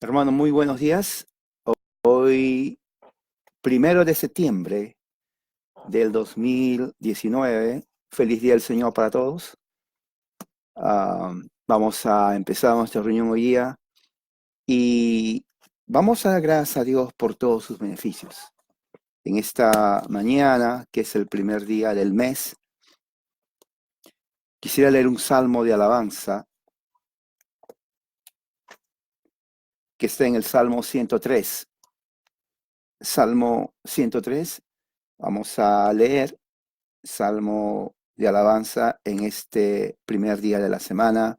Hermano, muy buenos días. Hoy, 1 de septiembre del 2019. Feliz Día del Señor para todos. Vamos a empezar nuestra reunión hoy día y vamos a dar gracias a Dios por todos sus beneficios. En esta mañana, que es el primer día del mes, quisiera leer un salmo de alabanza que está en el Salmo 103. Salmo 103, vamos a leer salmo de alabanza en este primer día de la semana,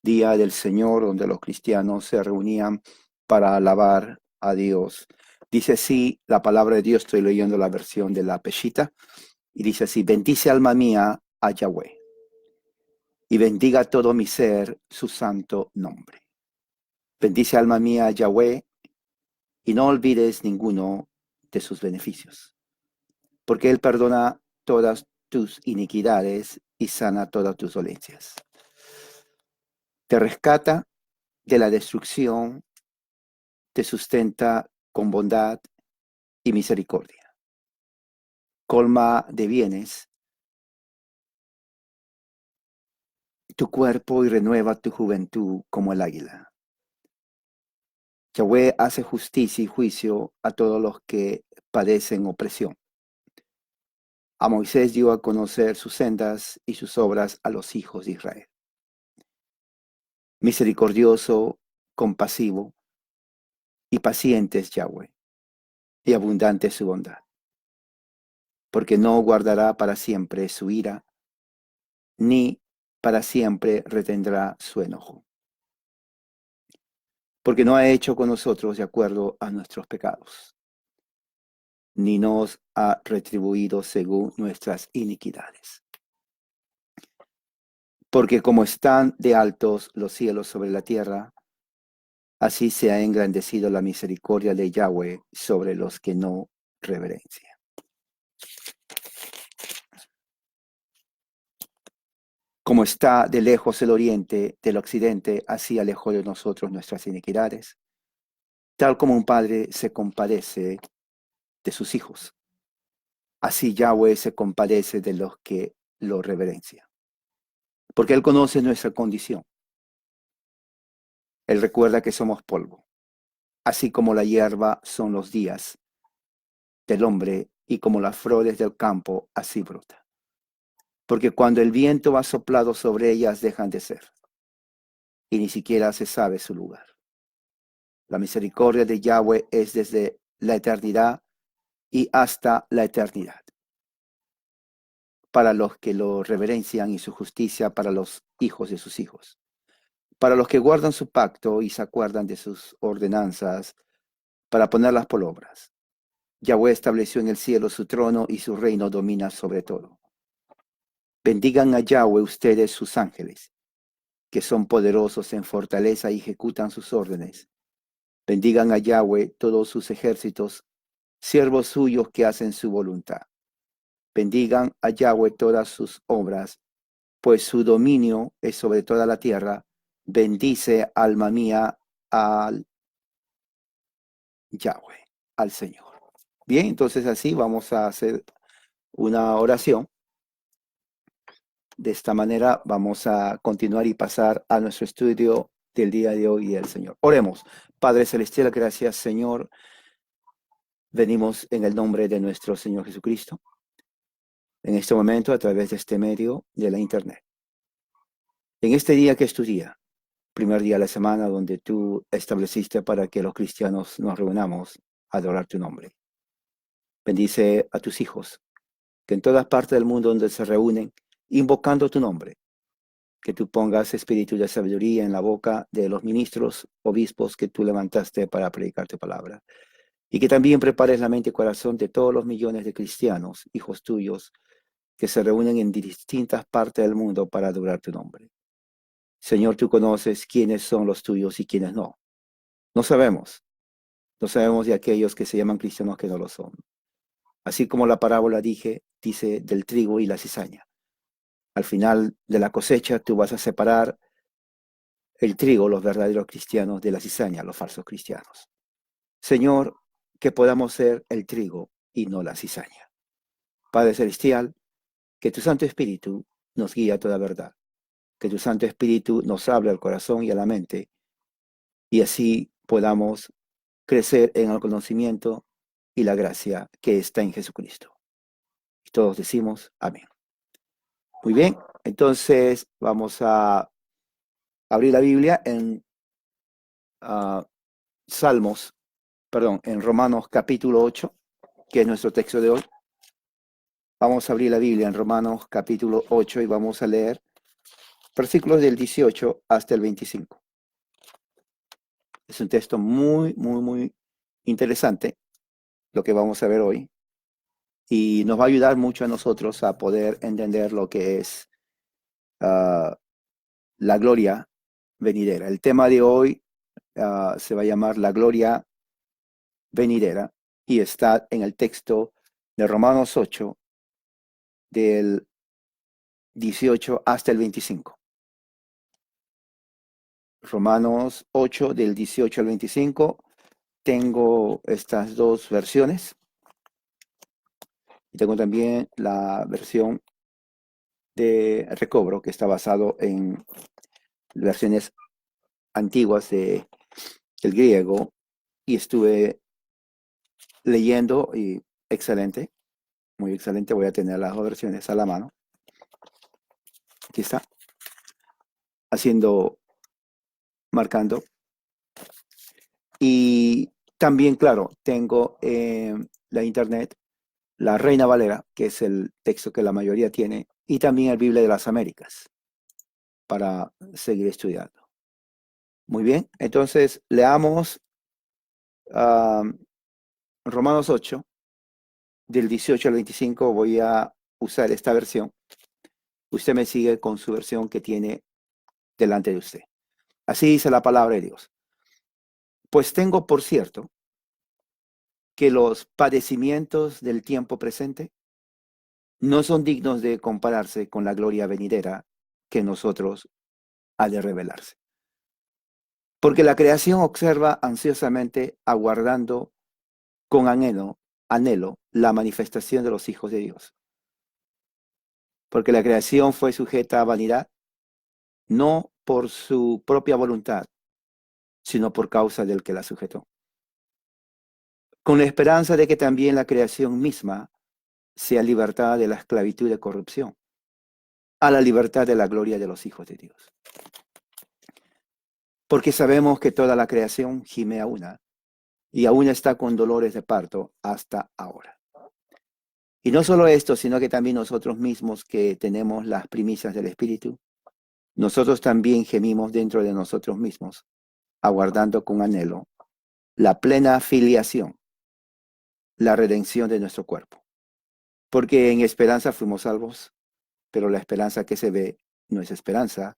día del Señor, donde los cristianos se reunían para alabar a Dios. Dice así la palabra de Dios, estoy leyendo la versión de la Peshita, y dice así: bendice alma mía a Yahweh, y bendiga todo mi ser su santo nombre. Bendice alma mía a Yahweh, y no olvides ninguno de sus beneficios, porque Él perdona todas tus iniquidades y sana todas tus dolencias. Te rescata de la destrucción, te sustenta con bondad y misericordia. Colma de bienes tu cuerpo y renueva tu juventud como el águila. Yahweh hace justicia y juicio a todos los que padecen opresión. A Moisés dio a conocer sus sendas y sus obras a los hijos de Israel. Misericordioso, compasivo y paciente es Yahweh, y abundante es su bondad, porque no guardará para siempre su ira, ni para siempre retendrá su enojo, porque no ha hecho con nosotros de acuerdo a nuestros pecados, ni nos ha retribuido según nuestras iniquidades. Porque como están de altos los cielos sobre la tierra, así se ha engrandecido la misericordia de Yahweh sobre los que no reverencian. Como está de lejos el oriente del occidente, así alejó de nosotros nuestras iniquidades, tal como un padre se compadece de sus hijos. Así Yahweh se compadece de los que lo reverencian, porque Él conoce nuestra condición. Él recuerda que somos polvo, así como la hierba son los días del hombre, y como las flores del campo, así brota. Porque cuando el viento va soplado sobre ellas, dejan de ser, y ni siquiera se sabe su lugar. La misericordia de Yahweh es desde la eternidad y hasta la eternidad, para los que lo reverencian, y su justicia para los hijos de sus hijos, para los que guardan su pacto y se acuerdan de sus ordenanzas, para ponerlas por obras. Yahweh estableció en el cielo su trono, y su reino domina sobre todo. Bendigan a Yahweh ustedes sus ángeles, que son poderosos en fortaleza y ejecutan sus órdenes. Bendigan a Yahweh todos sus ejércitos, siervos suyos que hacen su voluntad. Bendigan a Yahweh todas sus obras, pues su dominio es sobre toda la tierra. Bendice, alma mía, al Yahweh, al Señor. Bien, entonces así vamos a hacer una oración. De esta manera vamos a continuar y pasar a nuestro estudio del día de hoy y del Señor. Oremos. Padre Celestial, gracias Señor. Venimos en el nombre de nuestro Señor Jesucristo, en este momento a través de este medio de la internet. En este día que es tu día, primer día de la semana donde tú estableciste para que los cristianos nos reunamos a adorar tu nombre. Bendice a tus hijos, que en todas partes del mundo donde se reúnen, invocando tu nombre, que tú pongas espíritu de sabiduría en la boca de los ministros, obispos que tú levantaste para predicar tu palabra. Y que también prepares la mente y corazón de todos los millones de cristianos, hijos tuyos, que se reúnen en distintas partes del mundo para adorar tu nombre. Señor, tú conoces quiénes son los tuyos y quiénes no. No sabemos. No sabemos de aquellos que se llaman cristianos que no lo son. Así como la parábola dice del trigo y la cizaña. Al final de la cosecha tú vas a separar el trigo, los verdaderos cristianos, de la cizaña, los falsos cristianos. Señor, que podamos ser el trigo y no la cizaña. Padre Celestial, que tu Santo Espíritu nos guíe a toda verdad. Que tu Santo Espíritu nos hable al corazón y a la mente, y así podamos crecer en el conocimiento y la gracia que está en Jesucristo. Y todos decimos amén. Muy bien, entonces vamos a abrir la Biblia en en Romanos capítulo 8, que es nuestro texto de hoy. Vamos a abrir la Biblia en Romanos capítulo 8 y vamos a leer versículos del 18 hasta el 25. Es un texto muy, muy, muy interesante lo que vamos a ver hoy, y nos va a ayudar mucho a nosotros a poder entender lo que es la gloria venidera. El tema de hoy se va a llamar la gloria venidera y está en el texto de Romanos 8 del 18 hasta el 25. Romanos 8 del 18 al 25. Tengo estas dos versiones. Y tengo también la versión de Recobro, que está basado en versiones antiguas del griego. Y estuve leyendo y excelente, muy excelente. Voy a tener las dos versiones a la mano. Aquí está. Marcando. Y también, claro, tengo la internet, la Reina Valera, que es el texto que la mayoría tiene, y también el Biblia de las Américas, para seguir estudiando. Muy bien, entonces leamos Romanos 8, del 18 al 25. Voy a usar esta versión. Usted me sigue con su versión que tiene delante de usted. Así dice la palabra de Dios. Pues tengo por cierto que los padecimientos del tiempo presente no son dignos de compararse con la gloria venidera que nosotros ha de revelarse. Porque la creación observa ansiosamente, aguardando con anhelo la manifestación de los hijos de Dios. Porque la creación fue sujeta a vanidad, no por su propia voluntad, sino por causa del que la sujetó. Con la esperanza de que también la creación misma sea libertada de la esclavitud de corrupción, a la libertad de la gloria de los hijos de Dios. Porque sabemos que toda la creación gime a una, y aún está con dolores de parto hasta ahora. Y no solo esto, sino que también nosotros mismos, que tenemos las primicias del Espíritu, nosotros también gemimos dentro de nosotros mismos, aguardando con anhelo la plena filiación, la redención de nuestro cuerpo. Porque en esperanza fuimos salvos, pero la esperanza que se ve no es esperanza.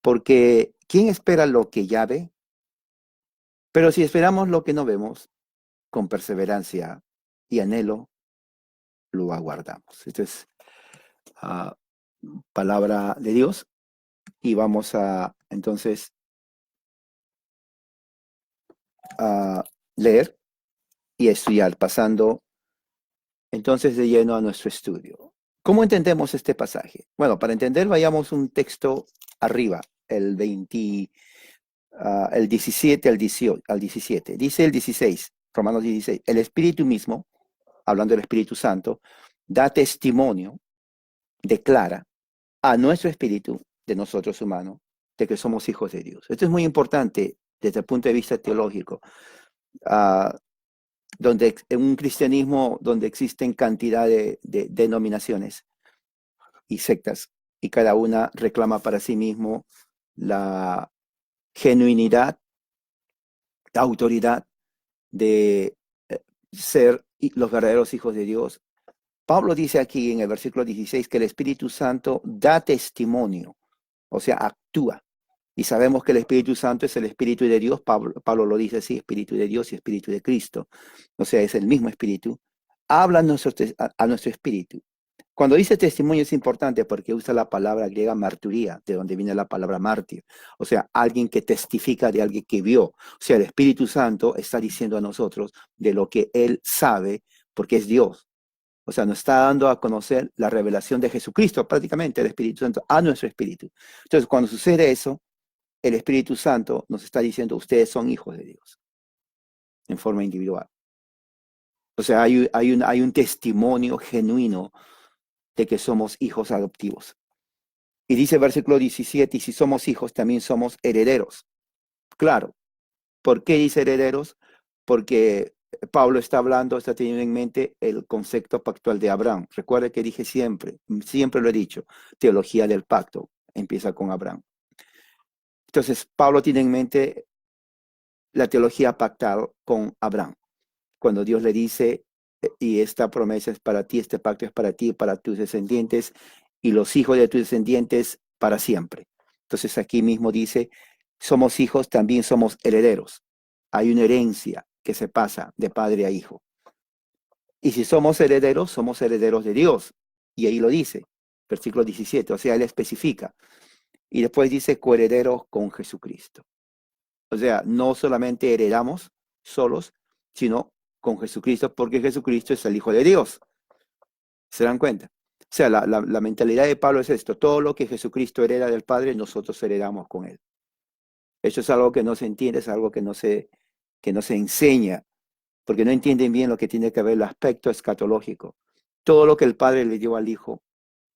Porque ¿quién espera lo que ya ve? Pero si esperamos lo que no vemos, con perseverancia y anhelo, lo aguardamos. Esta es palabra de Dios, y vamos a entonces a leer y estudiar, pasando entonces de lleno a nuestro estudio. ¿Cómo entendemos este pasaje? Bueno, para entender, vayamos un texto arriba, el 17 al 17. Dice el 16, Romanos 16, el Espíritu mismo, hablando del Espíritu Santo, da testimonio, declara a nuestro espíritu, de nosotros humanos, de que somos hijos de Dios. Esto es muy importante desde el punto de vista teológico. Donde en un cristianismo donde existen cantidad de denominaciones y sectas, y cada una reclama para sí mismo la genuinidad, la autoridad de ser los verdaderos hijos de Dios. Pablo dice aquí en el versículo 16 que el Espíritu Santo da testimonio, o sea, actúa. Y sabemos que el Espíritu Santo es el Espíritu de Dios. Pablo lo dice así: Espíritu de Dios y Espíritu de Cristo. O sea, es el mismo Espíritu. Habla a nuestro espíritu Cuando dice testimonio es importante porque usa la palabra griega marturía, de donde viene la palabra mártir. O sea, alguien que testifica de alguien que vio. O sea, el Espíritu Santo está diciendo a nosotros de lo que Él sabe porque es Dios. O sea, nos está dando a conocer la revelación de Jesucristo, prácticamente el Espíritu Santo, a nuestro espíritu. Entonces, cuando sucede eso, el Espíritu Santo nos está diciendo, ustedes son hijos de Dios, en forma individual. O sea, hay un testimonio genuino de que somos hijos adoptivos. Y dice el versículo 17, y si somos hijos, también somos herederos. Claro, ¿por qué dice herederos? Porque Pablo está hablando, está teniendo en mente el concepto pactual de Abraham. Recuerda que dije siempre, siempre lo he dicho, teología del pacto empieza con Abraham. Entonces, Pablo tiene en mente la teología pactal con Abraham. Cuando Dios le dice, y esta promesa es para ti, este pacto es para ti, para tus descendientes, y los hijos de tus descendientes para siempre. Entonces aquí mismo dice, somos hijos, también somos herederos. Hay una herencia que se pasa de padre a hijo. Y si somos herederos de Dios. Y ahí lo dice, versículo 17, o sea, él especifica. Y después dice, coherederos con Jesucristo. O sea, no solamente heredamos solos, sino con Jesucristo, porque Jesucristo es el Hijo de Dios. ¿Se dan cuenta? O sea, la mentalidad de Pablo es esto: todo lo que Jesucristo hereda del Padre, nosotros heredamos con Él. Eso es algo que no se entiende, es algo que no se enseña, porque no entienden bien lo que tiene que ver el aspecto escatológico. Todo lo que el Padre le dio al Hijo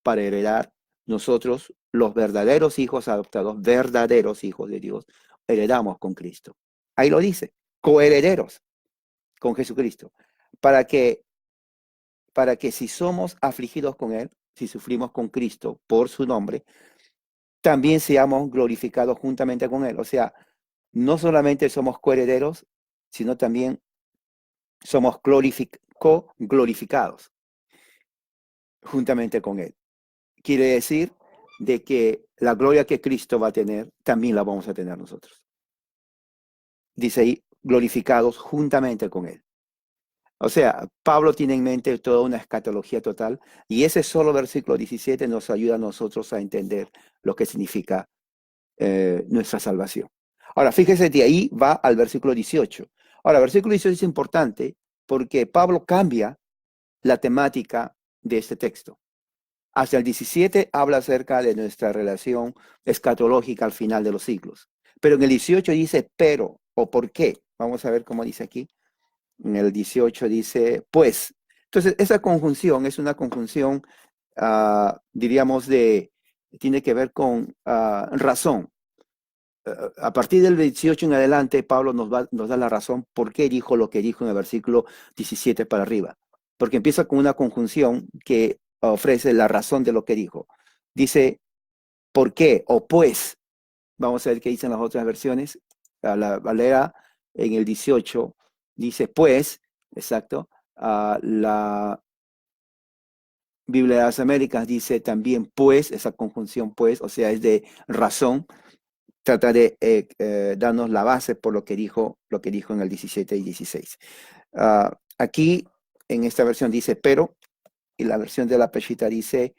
para heredar, nosotros, los verdaderos hijos adoptados, verdaderos hijos de Dios, heredamos con Cristo. Ahí lo dice, coherederos con Jesucristo, para que, para que si somos afligidos con Él, si sufrimos con Cristo por su nombre, también seamos glorificados juntamente con Él. O sea, no solamente somos coherederos, sino también somos glorificados juntamente con Él. Quiere decir de que la gloria que Cristo va a tener, también la vamos a tener nosotros. Dice ahí, glorificados juntamente con Él. O sea, Pablo tiene en mente toda una escatología total, y ese solo versículo 17 nos ayuda a nosotros a entender lo que significa nuestra salvación. Ahora, fíjese, de ahí va al versículo 18. Ahora, el versículo 18 es importante porque Pablo cambia la temática de este texto. Hasta el 17 habla acerca de nuestra relación escatológica al final de los siglos. Pero en el 18 dice pero o por qué. Vamos a ver cómo dice aquí. En el 18 dice pues. Entonces, esa conjunción es una conjunción, diríamos, tiene que ver con razón. A partir del 18 en adelante, Pablo nos da la razón por qué dijo lo que dijo en el versículo 17 para arriba. Porque empieza con una conjunción que ofrece la razón de lo que dijo. Dice, ¿por qué? O pues. Vamos a ver qué dicen las otras versiones. La Valera en el 18 dice, pues, exacto. La Biblia de las Américas dice también, pues, esa conjunción, pues, o sea, es de razón. Trata de darnos la base por lo que dijo en el 17 y 16. Aquí, en esta versión dice, pero, y la versión de la Peshitta dice,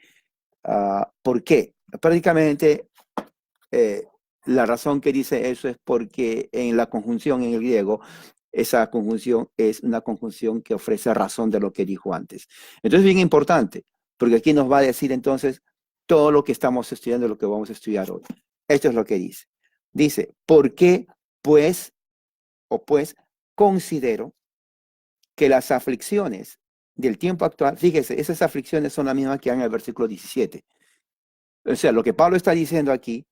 ¿por qué? Prácticamente, la razón que dice eso es porque en la conjunción en el griego, esa conjunción es una conjunción que ofrece razón de lo que dijo antes. Entonces, bien importante, porque aquí nos va a decir entonces todo lo que estamos estudiando, lo que vamos a estudiar hoy. Esto es lo que dice. Dice, ¿por qué pues, o pues, considero que las aflicciones del tiempo actual, fíjese, esas aflicciones son las mismas que hay en el versículo 17. O sea, lo que Pablo está diciendo aquí,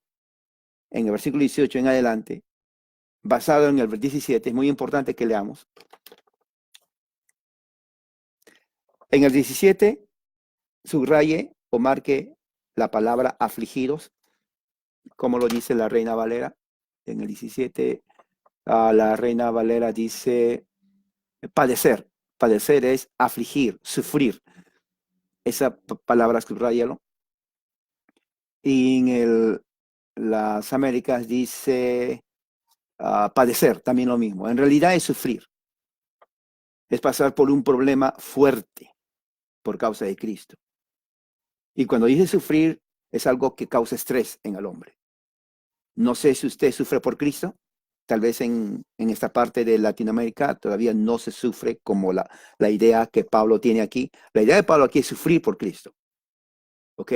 en el versículo 18 en adelante, basado en el 17, es muy importante que leamos. En el 17, subraye o marque la palabra afligidos, como lo dice la Reina Valera. En el 17, la Reina Valera dice padecer. Padecer es afligir, sufrir. Esa palabra subrayalo. Y en las Américas dice padecer, también lo mismo. En realidad es sufrir. Es pasar por un problema fuerte por causa de Cristo. Y cuando dice sufrir, es algo que causa estrés en el hombre. No sé si usted sufre por Cristo. Tal vez en esta parte de Latinoamérica todavía no se sufre como la idea que Pablo tiene aquí. La idea de Pablo aquí es sufrir por Cristo. ¿Ok?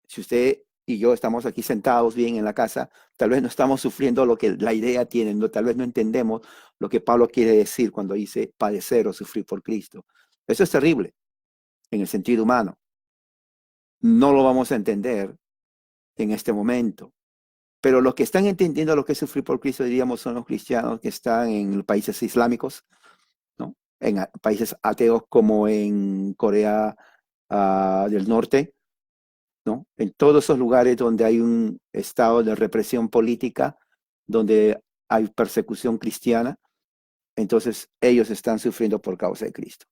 Si usted y yo estamos aquí sentados bien en la casa, tal vez no estamos sufriendo lo que la idea tiene, no, tal vez no entendemos lo que Pablo quiere decir cuando dice padecer o sufrir por Cristo. Eso es terrible en el sentido humano. No lo vamos a entender en este momento. Pero los que están entendiendo lo que es sufrir por Cristo, diríamos, son los cristianos que están en los países islámicos, ¿no? En países ateos como en Corea del Norte, ¿no? En todos esos lugares donde hay un estado de represión política, donde hay persecución cristiana, entonces ellos están sufriendo por causa de Cristo.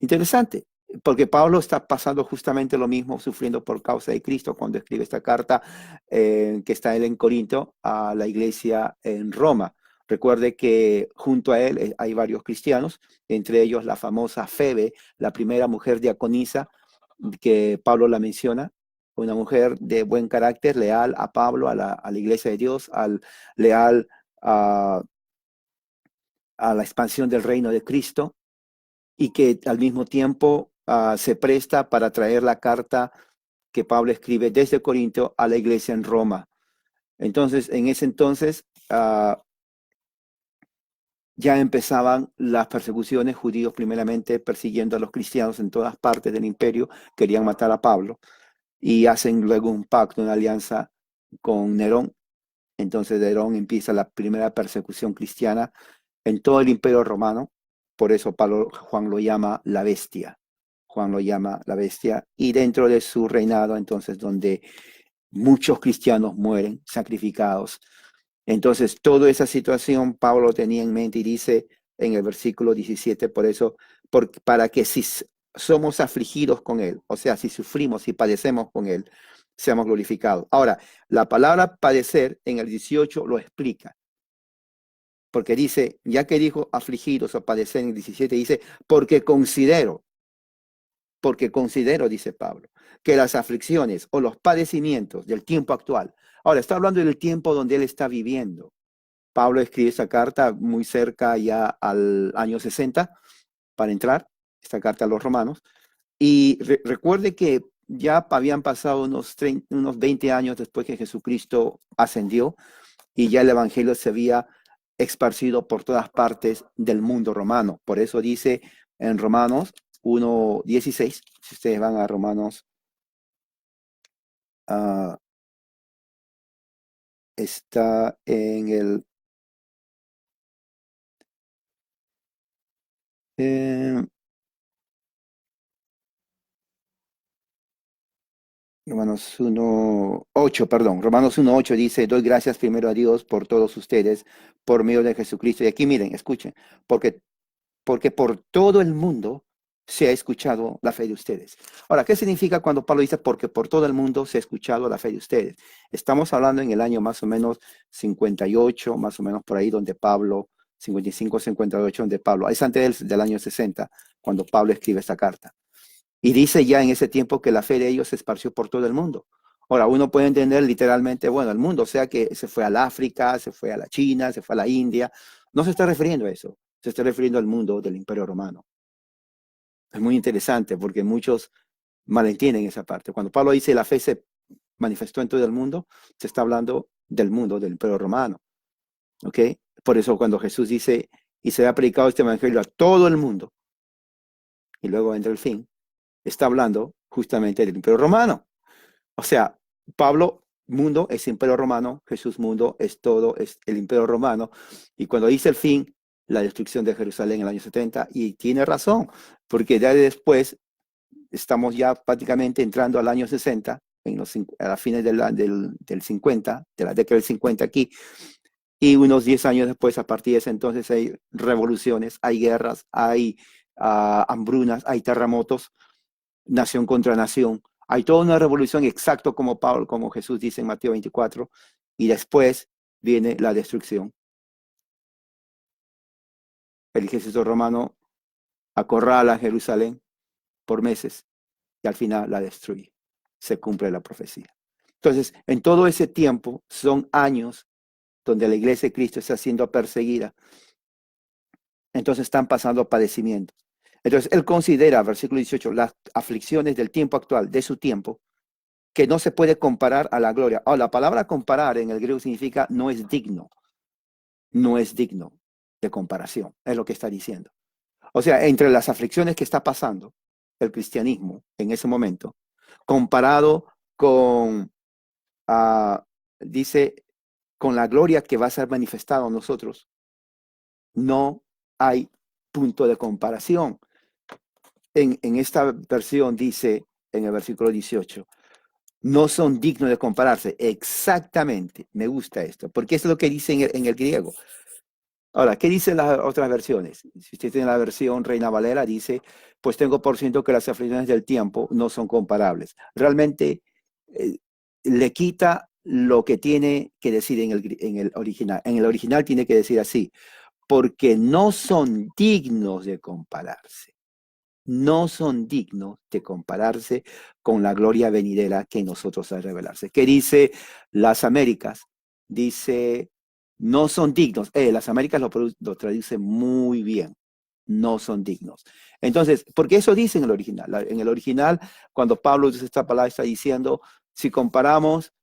Interesante, porque Pablo está pasando justamente lo mismo, sufriendo por causa de Cristo, cuando escribe esta carta que está él en Corinto a la iglesia en Roma. Recuerde que junto a él hay varios cristianos, entre ellos la famosa Febe, la primera mujer diaconisa que Pablo la menciona, una mujer de buen carácter, leal a Pablo, a la iglesia de Dios, leal a, a la expansión del reino de Cristo y que al mismo tiempo se presta para traer la carta que Pablo escribe desde Corinto a la iglesia en Roma. Entonces, en ese entonces ya empezaban las persecuciones, judíos primeramente persiguiendo a los cristianos en todas partes del imperio, querían matar a Pablo y hacen luego un pacto, una alianza con Nerón. Entonces Nerón empieza la primera persecución cristiana en todo el imperio romano. Por eso Juan lo llama la bestia. Juan lo llama la bestia. Y dentro de su reinado, entonces, donde muchos cristianos mueren sacrificados. Entonces, toda esa situación Pablo tenía en mente y dice en el versículo 17, por eso, para que si somos afligidos con él, o sea, si sufrimos y padecemos con él, seamos glorificados. Ahora, la palabra padecer en el 18 lo explica, porque dice, ya que dijo afligidos o padecer en el 17, dice, porque considero, dice Pablo, que las aflicciones o los padecimientos del tiempo actual, ahora está hablando del tiempo donde él está viviendo. Pablo escribe esa carta muy cerca ya al año 60 para entrar, esta carta a los romanos, y recuerde que ya habían pasado unos 20 años después que Jesucristo ascendió y ya el evangelio se había esparcido por todas partes del mundo romano. Por eso dice en Romanos 1:16, si ustedes van a Romanos, está en el eh, Romanos 1:8, perdón, Romanos 1:8 dice, doy gracias primero a Dios por todos ustedes, por medio de Jesucristo. Y aquí miren, escuchen, porque por todo el mundo se ha escuchado la fe de ustedes. Ahora, ¿qué significa cuando Pablo dice porque por todo el mundo se ha escuchado la fe de ustedes? Estamos hablando en el año más o menos 58, más o menos por ahí donde Pablo, 55, 58, donde Pablo, es antes del año 60, cuando Pablo escribe esta carta. Y dice ya en ese tiempo que la fe de ellos se esparció por todo el mundo. Ahora, uno puede entender literalmente, bueno, el mundo, o sea que se fue al África, se fue a la China, se fue a la India. No se está refiriendo a eso, se está refiriendo al mundo del Imperio Romano. Es muy interesante porque muchos malentienden esa parte. Cuando Pablo dice la fe se manifestó en todo el mundo, se está hablando del mundo del Imperio Romano. ¿Ok? Por eso cuando Jesús dice, y se ha predicado este evangelio a todo el mundo, y luego entra el fin, está hablando justamente del Imperio Romano. O sea, Pablo, mundo es Imperio Romano, Jesús, mundo es todo, es el Imperio Romano. Y cuando dice el fin, la destrucción de Jerusalén en el año 70, y tiene razón, porque ya después estamos ya prácticamente entrando al año 60, a fines del 50, de la década del 50 aquí, y unos 10 años después, a partir de ese entonces, hay revoluciones, hay guerras, hay hambrunas, hay terremotos, nación contra nación. Hay toda una revolución exacto como Pablo, como Jesús dice en Mateo 24, y después viene la destrucción. El ejército romano acorrala a Jerusalén por meses y al final la destruye. se cumple la profecía. Entonces, en todo ese tiempo son años donde la iglesia de Cristo está siendo perseguida. Entonces están pasando padecimientos. Entonces, él considera, versículo 18, las aflicciones del tiempo actual, de su tiempo, que no se puede comparar a la gloria. Oh, la palabra comparar en el griego significa no es digno de comparación, es lo que está diciendo. O sea, entre las aflicciones que está pasando el cristianismo en ese momento, comparado con, dice, con la gloria que va a ser manifestada a nosotros, no hay punto de comparación. En esta versión dice, en el versículo 18, no son dignos de compararse. Exactamente, me gusta esto, porque eso es lo que dice en el griego. Ahora, ¿qué dicen las otras versiones? Si usted tiene la versión Reina Valera, dice, pues tengo por ciento que las aflicciones del tiempo no son comparables. Realmente le quita lo que tiene que decir en el original. En el original tiene que decir así, porque no son dignos de compararse. No son dignos de compararse con la gloria venidera que en nosotros ha de revelarse. ¿Qué dice las Américas? Dice, no son dignos. Las Américas lo traduce muy bien. No son dignos. Entonces, porque eso dice en el original. En el original, cuando Pablo dice esta palabra, está diciendo, si comparamos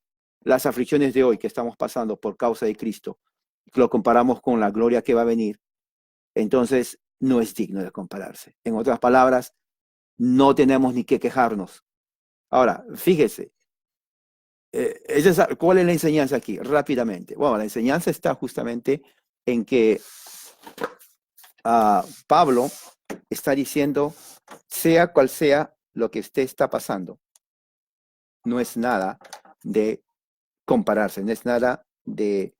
las aflicciones de hoy que estamos pasando por causa de Cristo, lo comparamos con la gloria que va a venir, entonces no es digno de compararse. En otras palabras, no tenemos ni que quejarnos. Ahora, fíjese, ¿cuál es la enseñanza aquí? Rápidamente. Bueno, la enseñanza está justamente en que Pablo está diciendo, sea cual sea lo que usted está pasando, no es nada de compararse, no es nada de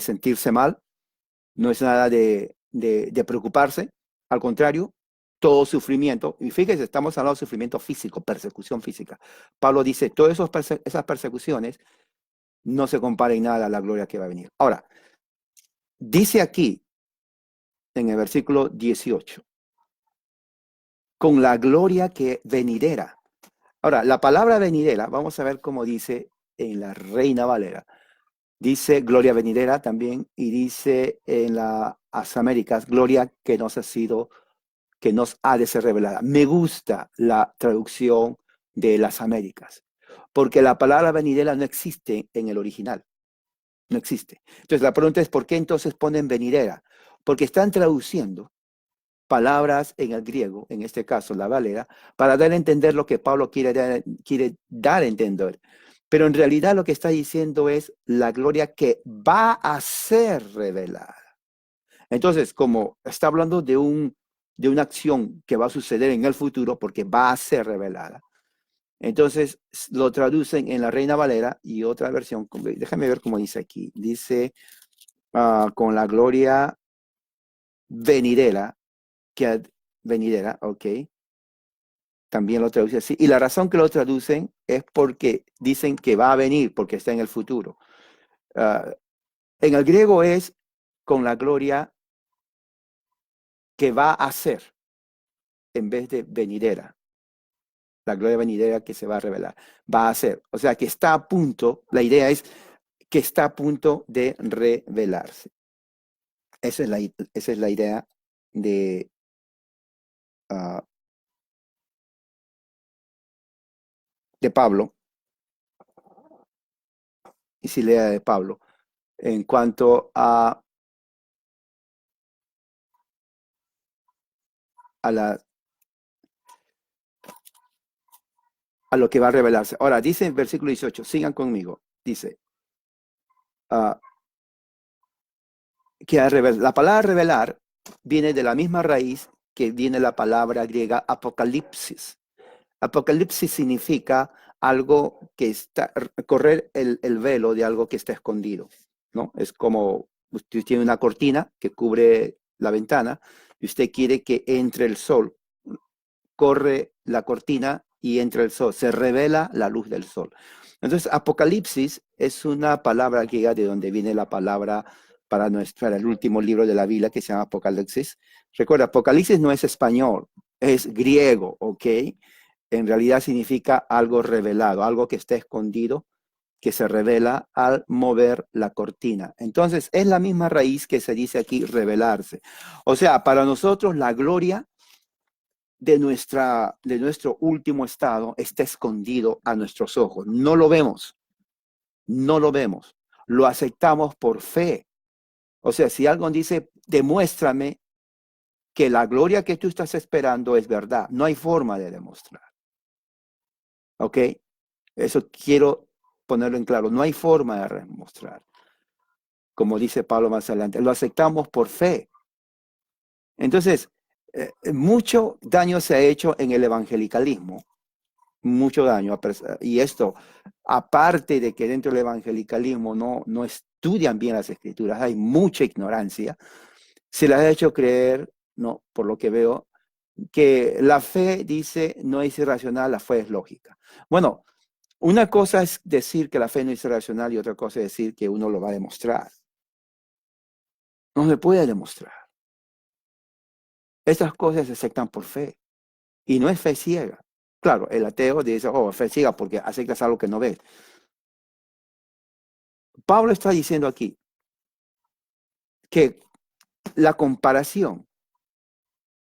sentirse mal, no es nada de preocuparse, al contrario, todo sufrimiento, y fíjese, estamos hablando de sufrimiento físico, persecución física. Pablo dice, todas esas persecuciones no se comparen nada a la gloria que va a venir. Ahora, dice aquí, en el versículo 18, con la gloria que venidera. Ahora, la palabra venidera, vamos a ver cómo dice en la Reina Valera. Dice gloria venidera también, y dice en las Américas, gloria que nos ha de ser revelada. Me gusta la traducción de las Américas, porque la palabra venidera no existe en el original. No existe. Entonces la pregunta es, ¿por qué entonces ponen venidera? Porque están traduciendo palabras en el griego, en este caso la Valera, para dar a entender lo que Pablo quiere dar a entender. Pero en realidad lo que está diciendo es la gloria que va a ser revelada. Entonces, como está hablando de una acción que va a suceder en el futuro porque va a ser revelada, entonces lo traducen en la Reina Valera y otra versión, déjame ver cómo dice aquí, dice con la gloria venidera, venidera, ok, también lo traduce así. Y la razón que lo traducen es porque dicen que va a venir, porque está en el futuro. En el griego es con la gloria que va a ser, en vez de venidera. La gloria venidera que se va a revelar. Va a ser. O sea, que está a punto, la idea es que está a punto de revelarse. Esa es la idea de, de Pablo, y si lea de Pablo, en cuanto a lo que va a revelarse. Ahora, dice en versículo 18, sigan conmigo, dice, que la palabra revelar viene de la misma raíz que viene la palabra griega apocalipsis. Apocalipsis significa algo que está, correr el velo de algo que está escondido, ¿no? Es como usted tiene una cortina que cubre la ventana y usted quiere que entre el sol, corre la cortina y entra el sol, se revela la luz del sol. Entonces, Apocalipsis es una palabra griega de donde viene la palabra para el último libro de la Biblia que se llama Apocalipsis. Recuerda, Apocalipsis no es español, es griego, ¿ok? en realidad significa algo revelado, algo que está escondido, que se revela al mover la cortina. Entonces, es la misma raíz que se dice aquí, revelarse. O sea, para nosotros la gloria de nuestro último estado está escondido a nuestros ojos. No lo vemos, no lo vemos. Lo aceptamos por fe. O sea, si alguien dice, demuéstrame que la gloria que tú estás esperando es verdad, no hay forma de demostrar. ¿Ok? Eso quiero ponerlo en claro. No hay forma de demostrar. Como dice Pablo más adelante, lo aceptamos por fe. Entonces, mucho daño se ha hecho en el evangelicalismo, mucho daño. Y esto, aparte de que dentro del evangelicalismo no estudian bien las escrituras, hay mucha ignorancia, se les ha hecho creer, no, por lo que veo, que la fe dice no es irracional, la fe es lógica. Bueno, una cosa es decir que la fe no es irracional y otra cosa es decir que uno lo va a demostrar. No se puede demostrar. Estas cosas se aceptan por fe y no es fe ciega. Claro, el ateo dice, oh, fe ciega porque aceptas algo que no ves. Pablo está diciendo aquí que la comparación,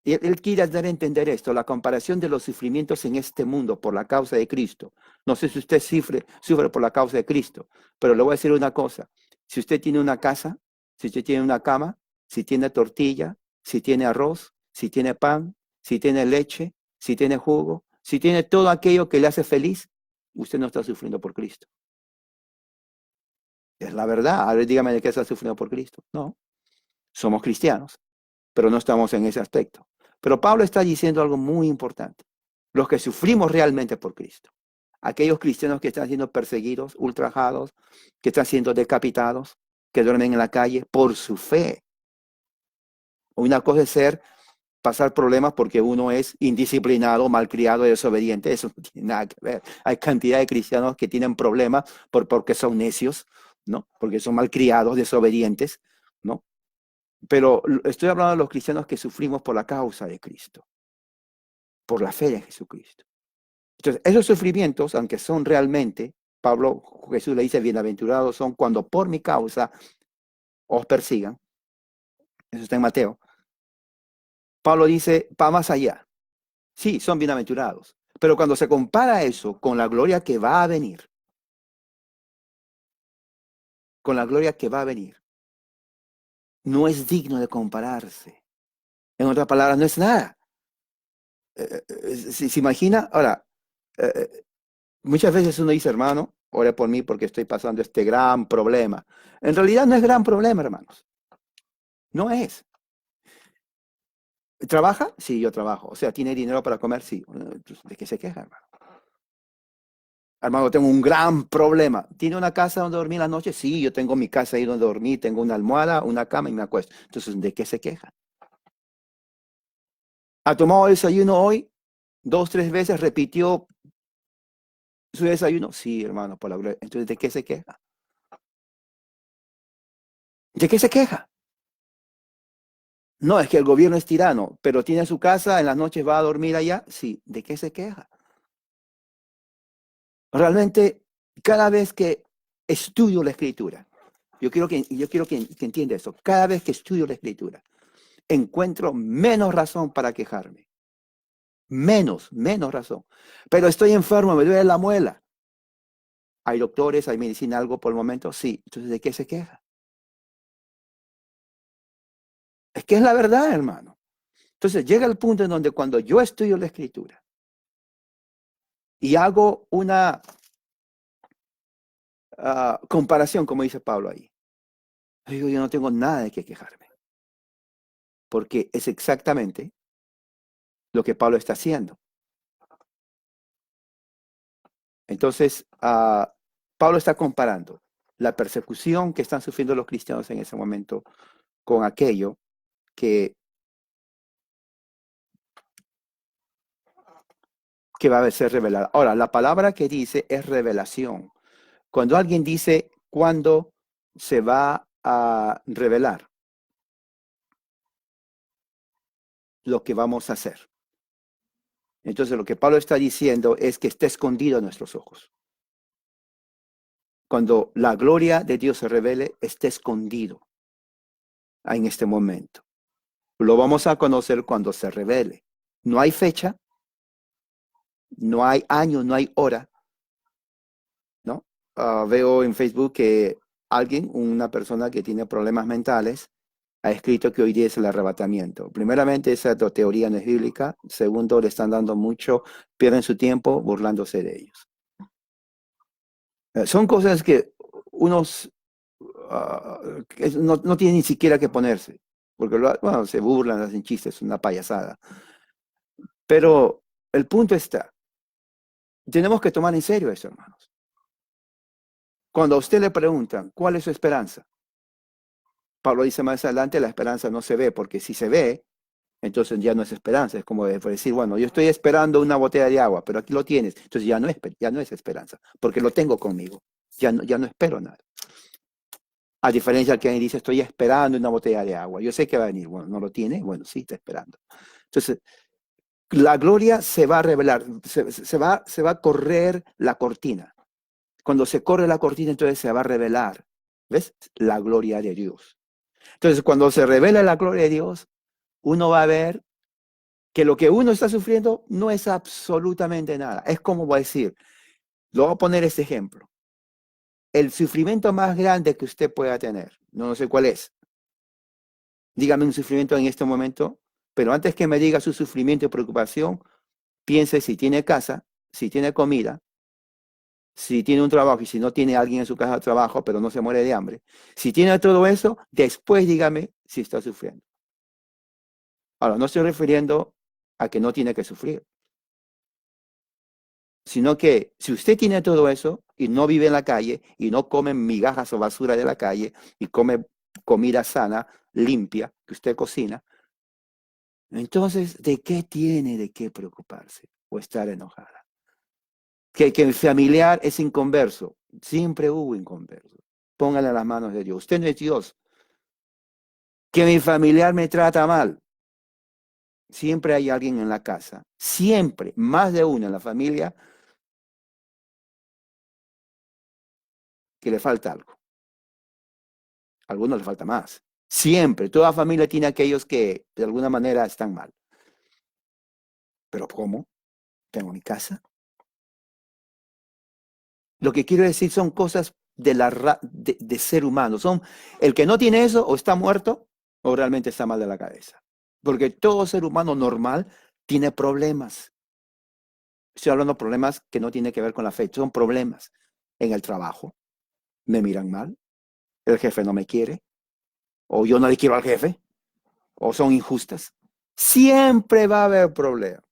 y él quiere dar a entender esto, la comparación de los sufrimientos en este mundo por la causa de Cristo. No sé si usted sufre por la causa de Cristo, pero le voy a decir una cosa. Si usted tiene una casa, si usted tiene una cama, si tiene tortilla, si tiene arroz, si tiene pan, si tiene leche, si tiene jugo, si tiene todo aquello que le hace feliz, usted no está sufriendo por Cristo. Es la verdad. A ver, dígame de qué está sufriendo por Cristo. No, somos cristianos, pero no estamos en ese aspecto. Pero Pablo está diciendo algo muy importante. Los que sufrimos realmente por Cristo. Aquellos cristianos que están siendo perseguidos, ultrajados, que están siendo decapitados, que duermen en la calle por su fe. Una cosa es pasar problemas porque uno es indisciplinado, malcriado y desobediente. Eso no tiene nada que ver. Hay cantidad de cristianos que tienen problemas porque son necios, ¿no? Porque son malcriados, desobedientes, ¿no? Pero estoy hablando de los cristianos que sufrimos por la causa de Cristo, por la fe de Jesucristo. Entonces, esos sufrimientos, aunque son realmente, Jesús le dice, bienaventurados son cuando por mi causa os persigan. Eso está en Mateo. Pablo dice, va más allá. Sí, son bienaventurados. Pero cuando se compara eso con la gloria que va a venir, con la gloria que va a venir, no es digno de compararse. En otras palabras, no es nada. Si se imagina, ahora, eh, muchas veces uno dice, hermano, ore por mí porque estoy pasando este gran problema. En realidad no es gran problema, hermanos. No es. ¿Trabaja? Sí, yo trabajo. O sea, ¿tiene dinero para comer? Sí. ¿De qué se queja, hermano? Hermano, tengo un gran problema. ¿Tiene una casa donde dormir la noche? Sí, yo tengo mi casa ahí donde dormir, tengo una almohada, una cama y me acuesto. Entonces, ¿de qué se queja? ¿Ha tomado desayuno hoy? Dos, tres veces repitió su desayuno. Sí, hermano, por la gloria. Entonces, ¿de qué se queja? ¿De qué se queja? No, es que el gobierno es tirano, pero tiene su casa, en las noches va a dormir allá. Sí, ¿de qué se queja? Realmente, cada vez que estudio la escritura, yo quiero que entienda eso, cada vez que estudio la escritura, encuentro menos razón para quejarme. Menos razón. Pero estoy enfermo, me duele la muela. Hay doctores, hay medicina, algo por el momento. Sí, entonces ¿de qué se queja? Es que es la verdad, hermano. Entonces llega el punto en donde cuando yo estudio la escritura y hago una comparación, como dice Pablo ahí, digo, yo no tengo nada de qué quejarme, porque es exactamente lo que Pablo está haciendo. Entonces, Pablo está comparando la persecución que están sufriendo los cristianos en ese momento con aquello que, que va a ser revelado. Ahora, la palabra que dice es revelación. Cuando alguien dice cuándo se va a revelar lo que vamos a hacer. Entonces lo que Pablo está diciendo es que está escondido a nuestros ojos. Cuando la gloria de Dios se revele, está escondido en este momento. Lo vamos a conocer cuando se revele. No hay fecha, no hay año, no hay hora, ¿no? Veo en Facebook que una persona que tiene problemas mentales, ha escrito que hoy día es el arrebatamiento. Primeramente, esa teoría no es bíblica. Segundo, le están dando mucho, pierden su tiempo burlándose de ellos. Son cosas que unos no tienen ni siquiera que ponerse, porque bueno, se burlan, hacen chistes, es una payasada. Pero el punto está, tenemos que tomar en serio eso, hermanos. Cuando a usted le preguntan, ¿cuál es su esperanza? Pablo dice más adelante, la esperanza no se ve, porque si se ve, entonces ya no es esperanza. Es como decir, bueno, yo estoy esperando una botella de agua, pero aquí lo tienes. Entonces ya no es esperanza, porque lo tengo conmigo. Ya no espero nada. A diferencia de que alguien dice, estoy esperando una botella de agua. Yo sé que va a venir. Bueno, ¿no lo tiene? Bueno, sí, está esperando. Entonces, la gloria se va a revelar, se va a correr la cortina. Cuando se corre la cortina, entonces se va a revelar, ¿ves? La gloria de Dios. Entonces, cuando se revela la gloria de Dios, uno va a ver que lo que uno está sufriendo no es absolutamente nada. Es como voy a decir, lo voy a poner este ejemplo. El sufrimiento más grande que usted pueda tener, no sé cuál es. Dígame un sufrimiento en este momento, pero antes que me diga su sufrimiento y preocupación, piense si tiene casa, si tiene comida, si tiene un trabajo y si no tiene alguien en su casa de trabajo, pero no se muere de hambre. Si tiene todo eso, después dígame si está sufriendo. Ahora, no estoy refiriendo a que no tiene que sufrir, sino que si usted tiene todo eso y no vive en la calle y no come migajas o basura de la calle y come comida sana, limpia, que usted cocina, entonces, ¿de qué tiene de qué preocuparse o estar enojada? Que el familiar es inconverso. Siempre hubo inconverso. Póngale las manos de Dios. Usted no es Dios. Que mi familiar me trata mal. Siempre hay alguien en la casa. Siempre, más de uno en la familia, que le falta algo. A algunos le falta más. Siempre. Toda familia tiene aquellos que de alguna manera están mal. ¿Pero cómo? ¿Tengo mi casa? Lo que quiero decir son cosas de ser humano. Son el que no tiene eso o está muerto o realmente está mal de la cabeza. Porque todo ser humano normal tiene problemas. Estoy hablando de problemas que no tienen que ver con la fe. Son problemas en el trabajo. Me miran mal. El jefe no me quiere. O yo no le quiero al jefe. O son injustas. Siempre va a haber problemas.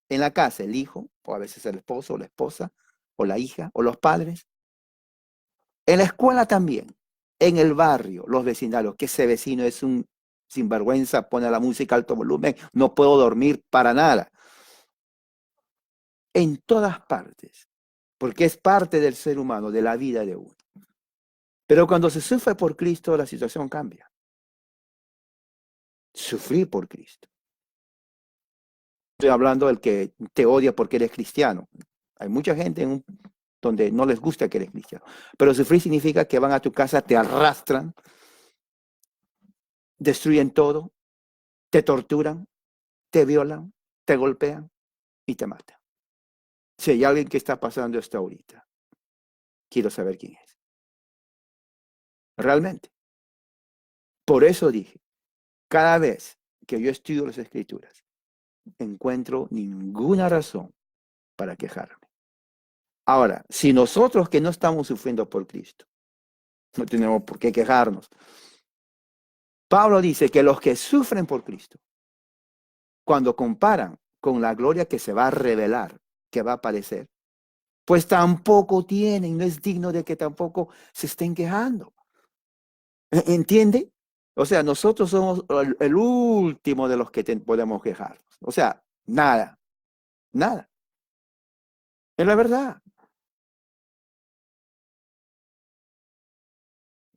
En la casa, el hijo, o a veces el esposo o la esposa, o la hija, o los padres. En la escuela también, en el barrio, los vecindarios, que ese vecino es un sinvergüenza, pone la música a alto volumen, no puedo dormir para nada. En todas partes, porque es parte del ser humano, de la vida de uno. Pero cuando se sufre por Cristo, la situación cambia. Sufrir por Cristo. Estoy hablando del que te odia porque eres cristiano. Hay mucha gente donde no les gusta que eres cristiano. Pero sufrir significa que van a tu casa, te arrastran, destruyen todo, te torturan, te violan, te golpean y te matan. Si hay alguien que está pasando esto ahorita, quiero saber quién es. Realmente. Por eso dije, cada vez que yo estudio las Escrituras, encuentro ninguna razón para quejarme. Ahora, si nosotros que no estamos sufriendo por Cristo, no tenemos por qué quejarnos. Pablo dice que los que sufren por Cristo, cuando comparan con la gloria que se va a revelar, que va a aparecer, pues tampoco tienen, no es digno de que tampoco se estén quejando. ¿Entiende? O sea, nosotros somos el último de los que podemos quejarnos. O sea, nada, nada. Es la verdad.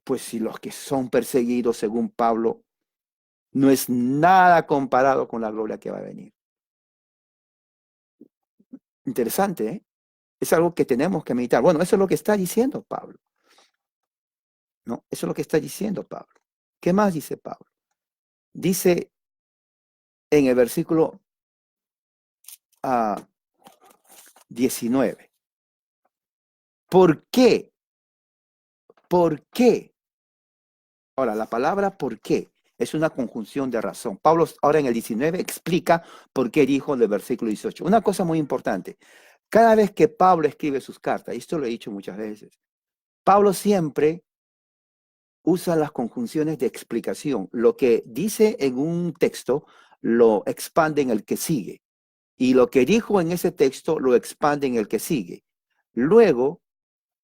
Pues si los que son perseguidos, según Pablo, no es nada comparado con la gloria que va a venir. Interesante, ¿eh? Es algo que tenemos que meditar. Bueno, eso es lo que está diciendo Pablo, ¿no? Eso es lo que está diciendo Pablo. ¿Qué más dice Pablo? Dice en el versículo 19. ¿Por qué? ¿Por qué? Ahora, la palabra ¿por qué? Es una conjunción de razón. Pablo ahora en el 19 explica por qué dijo en el versículo 18. Una cosa muy importante. Cada vez que Pablo escribe sus cartas, y esto lo he dicho muchas veces, Pablo siempre usa las conjunciones de explicación. Lo que dice en un texto lo expande en el que sigue. Y lo que dijo en ese texto lo expande en el que sigue. Luego,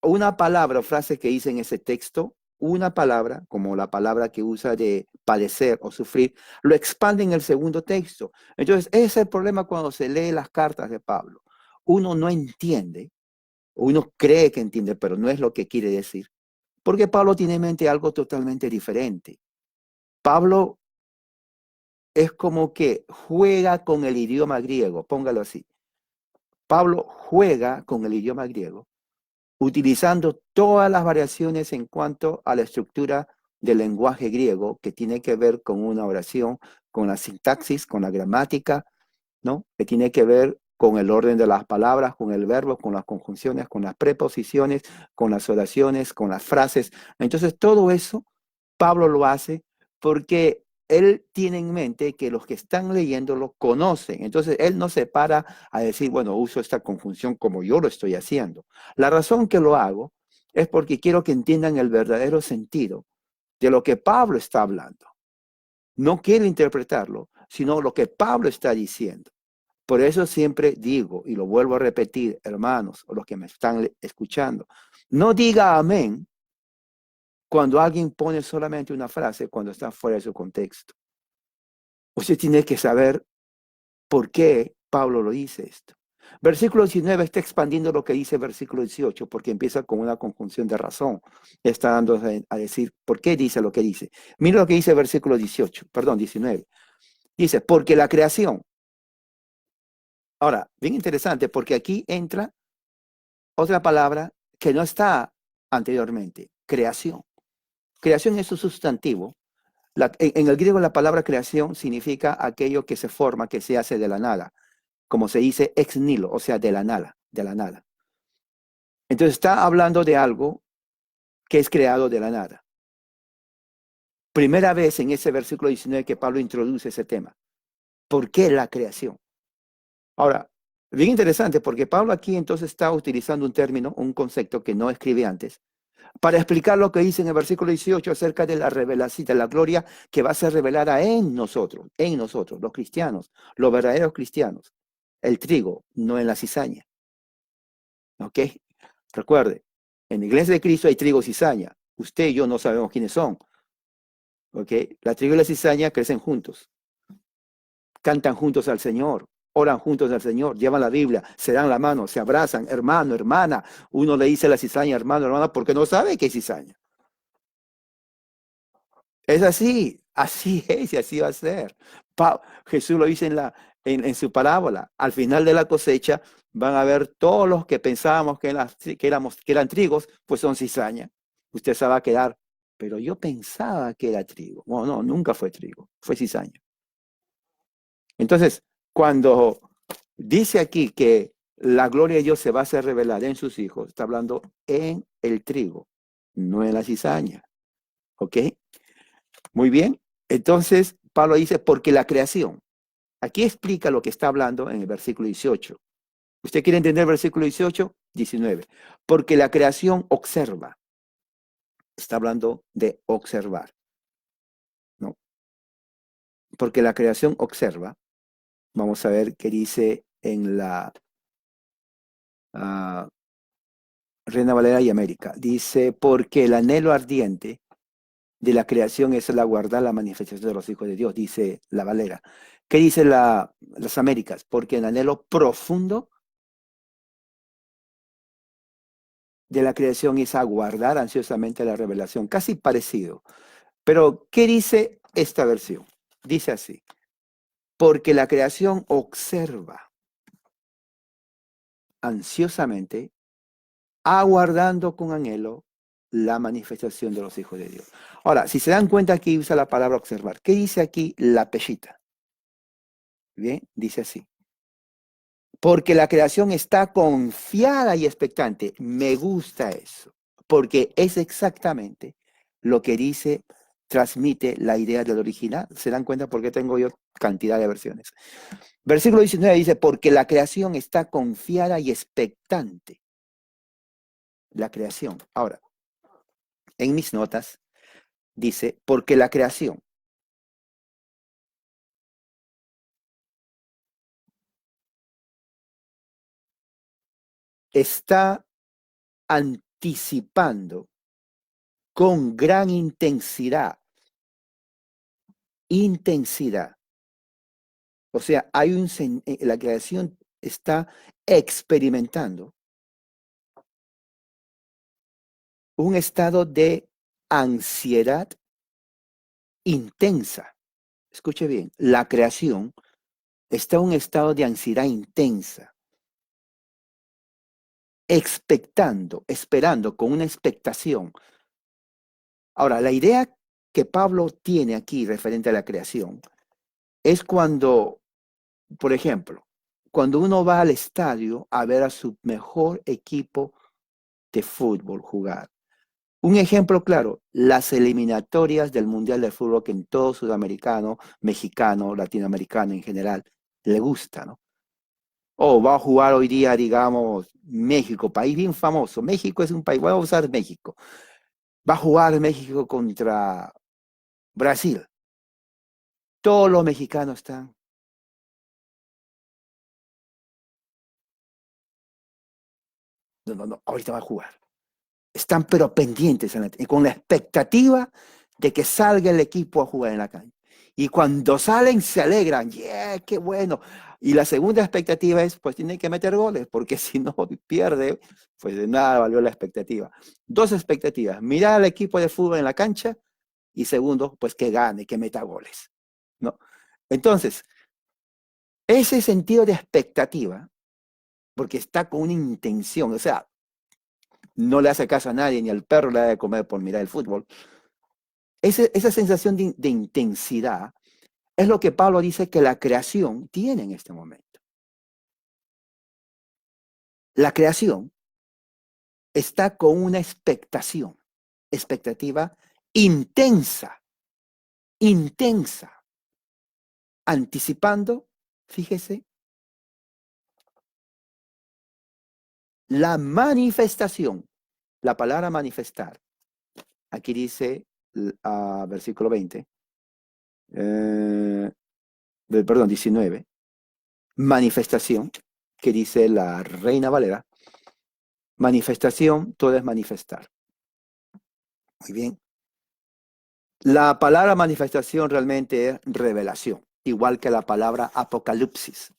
una palabra o frase que dice en ese texto, una palabra, como la palabra que usa de padecer o sufrir, lo expande en el segundo texto. Entonces, ese es el problema cuando se lee las cartas de Pablo. Uno no entiende, uno cree que entiende, pero no es lo que quiere decir. Porque Pablo tiene en mente algo totalmente diferente. Pablo es como que juega con el idioma griego, póngalo así. Pablo juega con el idioma griego, utilizando todas las variaciones en cuanto a la estructura del lenguaje griego, que tiene que ver con una oración, con la sintaxis, con la gramática, ¿no? Que tiene que ver con el orden de las palabras, con el verbo, con las conjunciones, con las preposiciones, con las oraciones, con las frases. Entonces, todo eso Pablo lo hace porque él tiene en mente que los que están leyéndolo conocen. Entonces, él no se para a decir, bueno, uso esta conjunción como yo lo estoy haciendo. La razón que lo hago es porque quiero que entiendan el verdadero sentido de lo que Pablo está hablando. No quiero interpretarlo, sino lo que Pablo está diciendo. Por eso siempre digo, y lo vuelvo a repetir, hermanos, o los que me están escuchando, no diga amén cuando alguien pone solamente una frase cuando está fuera de su contexto. Usted tiene que saber por qué Pablo lo dice esto. Versículo 19 está expandiendo lo que dice versículo 18, porque empieza con una conjunción de razón. Está dando a decir por qué dice lo que dice. Mira lo que dice versículo 18, perdón, 19. Dice, porque la creación. Ahora, bien interesante, porque aquí entra otra palabra que no está anteriormente, creación. Creación es un sustantivo. En el griego la palabra creación significa aquello que se forma, que se hace de la nada, como se dice ex nihilo, o sea, de la nada, de la nada. Entonces está hablando de algo que es creado de la nada. Primera vez en ese versículo 19 que Pablo introduce ese tema. ¿Por qué la creación? Ahora, bien interesante porque Pablo aquí entonces está utilizando un término, un concepto que no escribe antes, para explicar lo que dice en el versículo 18 acerca de la revelación, de la gloria que va a ser revelada en nosotros, los cristianos, los verdaderos cristianos. El trigo, no en la cizaña. ¿Ok? Recuerde, en la iglesia de Cristo hay trigo y cizaña. Usted y yo no sabemos quiénes son. ¿Ok? La trigo y la cizaña crecen juntos, cantan juntos al Señor, oran juntos al Señor, llevan la Biblia, se dan la mano, se abrazan, hermano, hermana. Uno le dice a la cizaña, hermano, hermana, porque no sabe qué es cizaña. Es así, así es y así va a ser. Jesús lo dice en su parábola. Al final de la cosecha van a ver todos los que pensábamos que eran trigos, pues son cizaña. Usted se va a quedar, pero yo pensaba que era trigo. Bueno, no, nunca fue trigo, fue cizaña. Entonces, cuando dice aquí que la gloria de Dios se va a hacer revelada en sus hijos, está hablando en el trigo, no en la cizaña. ¿Ok? Muy bien. Entonces, Pablo dice, porque la creación. Aquí explica lo que está hablando en el versículo 18. ¿Usted quiere entender el versículo 18? 19. Porque la creación observa. Está hablando de observar, ¿no? Porque la creación observa. Vamos a ver qué dice en la Reina Valera y América. Dice, porque el anhelo ardiente de la creación es el aguardar la manifestación de los hijos de Dios, dice la Valera. ¿Qué dice las Américas? Porque el anhelo profundo de la creación es aguardar ansiosamente la revelación, casi parecido. Pero, ¿qué dice esta versión? Dice así, porque la creación observa. ansiosamente, aguardando con anhelo la manifestación de los hijos de Dios. Ahora, si se dan cuenta, aquí usa la palabra observar. ¿Qué dice aquí la peshita? Bien, dice así. Porque la creación está confiada y expectante. Me gusta eso, porque es exactamente lo que dice, transmite la idea del original. ¿Se dan cuenta por qué tengo yo cantidad de versiones? Versículo 19 dice, porque la creación está confiada y expectante. La creación. Ahora, en mis notas dice, porque la creación está anticipando con gran intensidad. O sea, la creación está experimentando un estado de ansiedad intensa. Escuche bien, la creación está en un estado de ansiedad intensa, expectando, esperando, con una expectación. Ahora, la idea que Pablo tiene aquí referente a la creación es cuando, por ejemplo, cuando uno va al estadio a ver a su mejor equipo de fútbol jugar. Un ejemplo claro, las eliminatorias del Mundial de Fútbol que en todo sudamericano, mexicano, latinoamericano en general, le gusta, ¿no? O va a jugar hoy día, digamos, México, país bien famoso. México es un país, voy a usar México. Va a jugar México contra Brasil. Todos los mexicanos están, no, no, no, ahorita va a jugar. Están pero pendientes con la expectativa de que salga el equipo a jugar en la cancha. Y cuando salen se alegran, yeah, qué bueno. Y la segunda expectativa es, pues tienen que meter goles, porque si no pierde, pues de nada valió la expectativa. Dos expectativas, mirar al equipo de fútbol en la cancha y segundo, pues que gane, que meta goles, ¿no? Entonces, ese sentido de expectativa, porque está con una intención, o sea, no le hace caso a nadie, ni al perro le da de comer por mirar el fútbol. Esa sensación de intensidad es lo que Pablo dice que la creación tiene en este momento. La creación está con una expectativa intensa, intensa, anticipando, fíjese, la manifestación. La palabra manifestar, aquí dice, versículo 20, perdón, 19, manifestación, que dice la Reina Valera, manifestación, todo es manifestar. Muy bien. La palabra manifestación realmente es revelación, igual que la palabra apocalipsis.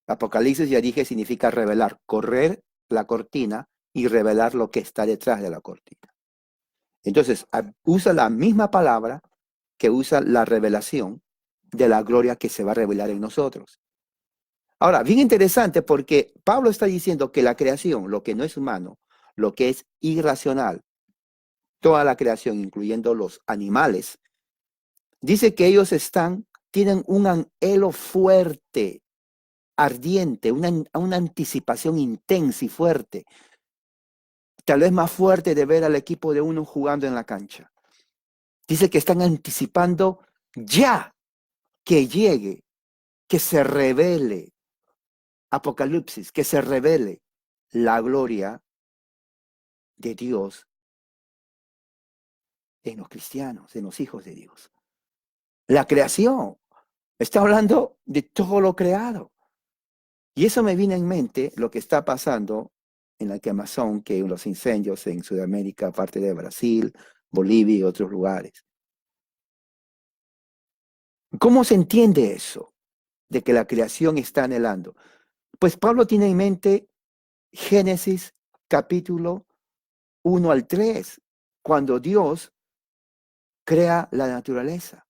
Apocalipsis, ya dije, significa revelar, correr la cortina y revelar lo que está detrás de la cortina. Entonces, usa la misma palabra que usa la revelación de la gloria que se va a revelar en nosotros. Ahora, bien interesante porque Pablo está diciendo que la creación, lo que no es humano, lo que es irracional, toda la creación, incluyendo los animales, dice que ellos tienen un anhelo fuerte, ardiente, una anticipación intensa y fuerte, tal vez más fuerte de ver al equipo de uno jugando en la cancha. Dice que están anticipando ya que llegue, que se revele, Apocalipsis, que se revele la gloria de Dios en los cristianos, en los hijos de Dios. La creación está hablando de todo lo creado. Y eso me viene en mente lo que está pasando en la quemazón, que los incendios en Sudamérica, aparte de Brasil, Bolivia y otros lugares. ¿Cómo se entiende eso de que la creación está anhelando? Pues Pablo tiene en mente Génesis capítulo 1 al 3, cuando Dios crea la naturaleza.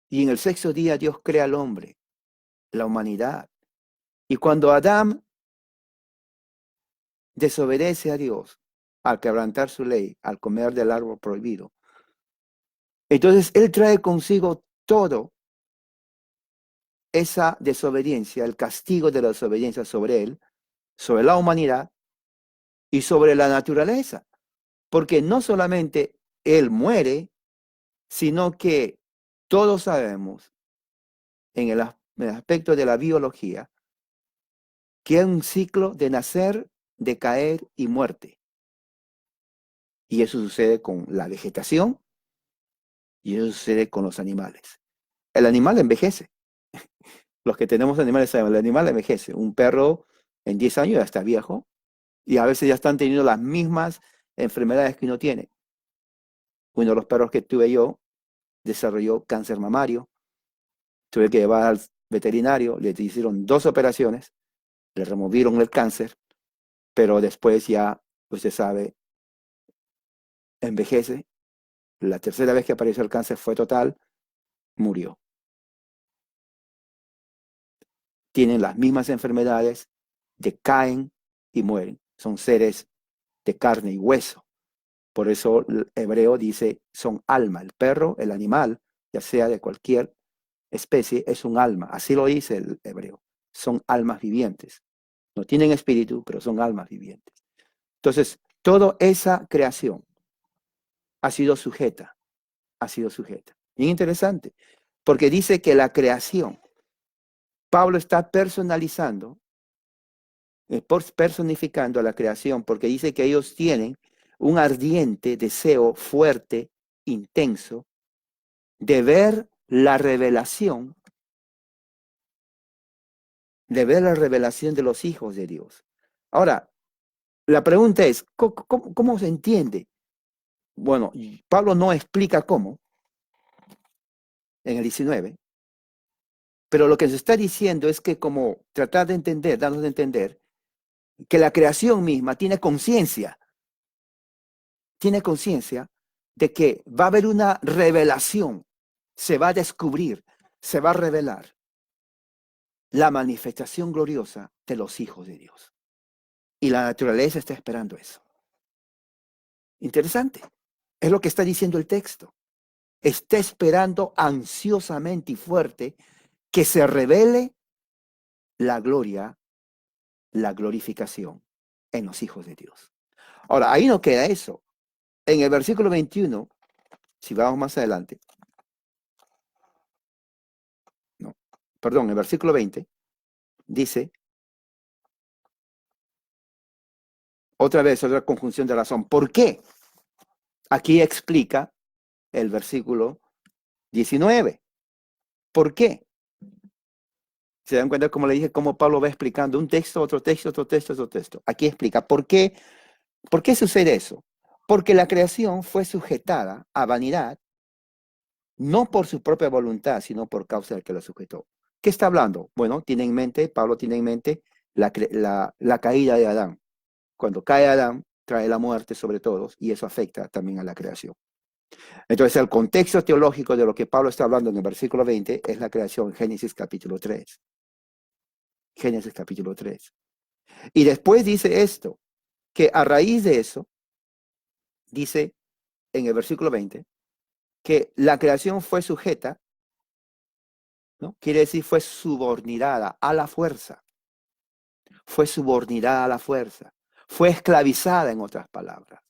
Y en el sexto día Dios crea al hombre, la humanidad. Y cuando Adán desobedece a Dios al quebrantar su ley, al comer del árbol prohibido, entonces él trae consigo todo esa desobediencia, el castigo de la desobediencia sobre él, sobre la humanidad y sobre la naturaleza. Porque no solamente él muere, sino que todos sabemos en el aspecto de la biología que es un ciclo de nacer, de caer y muerte. Y eso sucede con la vegetación y eso sucede con los animales. El animal envejece. Los que tenemos animales saben, el animal envejece. Un perro en 10 años ya está viejo y a veces ya están teniendo las mismas enfermedades que uno tiene. Uno de los perros que tuve yo desarrolló cáncer mamario. Tuve que llevar al veterinario, le hicieron 2 operaciones, le removieron el cáncer, pero después ya, usted sabe, envejece. La tercera vez que apareció el cáncer fue total, murió. Tienen las mismas enfermedades, decaen y mueren. Son seres de carne y hueso. Por eso el hebreo dice, son alma. El perro, el animal, ya sea de cualquier especie, es un alma. Así lo dice el hebreo. Son almas vivientes. No tienen espíritu, pero son almas vivientes. Entonces, toda esa creación ha sido sujeta. Bien interesante, porque dice que la creación, Pablo está personificando a la creación, porque dice que ellos tienen un ardiente deseo fuerte, intenso, de ver la revelación, de los hijos de Dios. Ahora, la pregunta es, ¿cómo se entiende? Bueno, Pablo no explica cómo en el 19, pero lo que se está diciendo es que como tratar de entender, darnos a entender, que la creación misma tiene conciencia de que va a haber una revelación, se va a descubrir, se va a revelar la manifestación gloriosa de los hijos de Dios. Y la naturaleza está esperando eso. Interesante. Es lo que está diciendo el texto. Está esperando ansiosamente y fuerte que se revele la gloria, la glorificación en los hijos de Dios. Ahora, ahí no queda eso. En el versículo 21, si vamos más adelante, no, perdón, el versículo 20 dice, otra vez, otra conjunción de razón. ¿Por qué? Aquí explica el versículo 19. ¿Por qué? ¿Se dan cuenta, como le dije, cómo Pablo va explicando un texto, otro texto, otro texto, otro texto? Aquí explica, ¿por qué sucede eso? Porque la creación fue sujetada a vanidad, no por su propia voluntad, sino por causa del que la sujetó. ¿Qué está hablando? Bueno, Pablo tiene en mente la caída de Adán. Cuando cae Adán, trae la muerte sobre todos y eso afecta también a la creación. Entonces, el contexto teológico de lo que Pablo está hablando en el versículo 20 es la creación, Génesis capítulo 3. Génesis capítulo 3. Y después dice esto, que a raíz de eso, dice en el versículo 20, que la creación fue sujeta, ¿no? Quiere decir fue subordinada a la fuerza. Fue subordinada a la fuerza. Fue esclavizada, en otras palabras.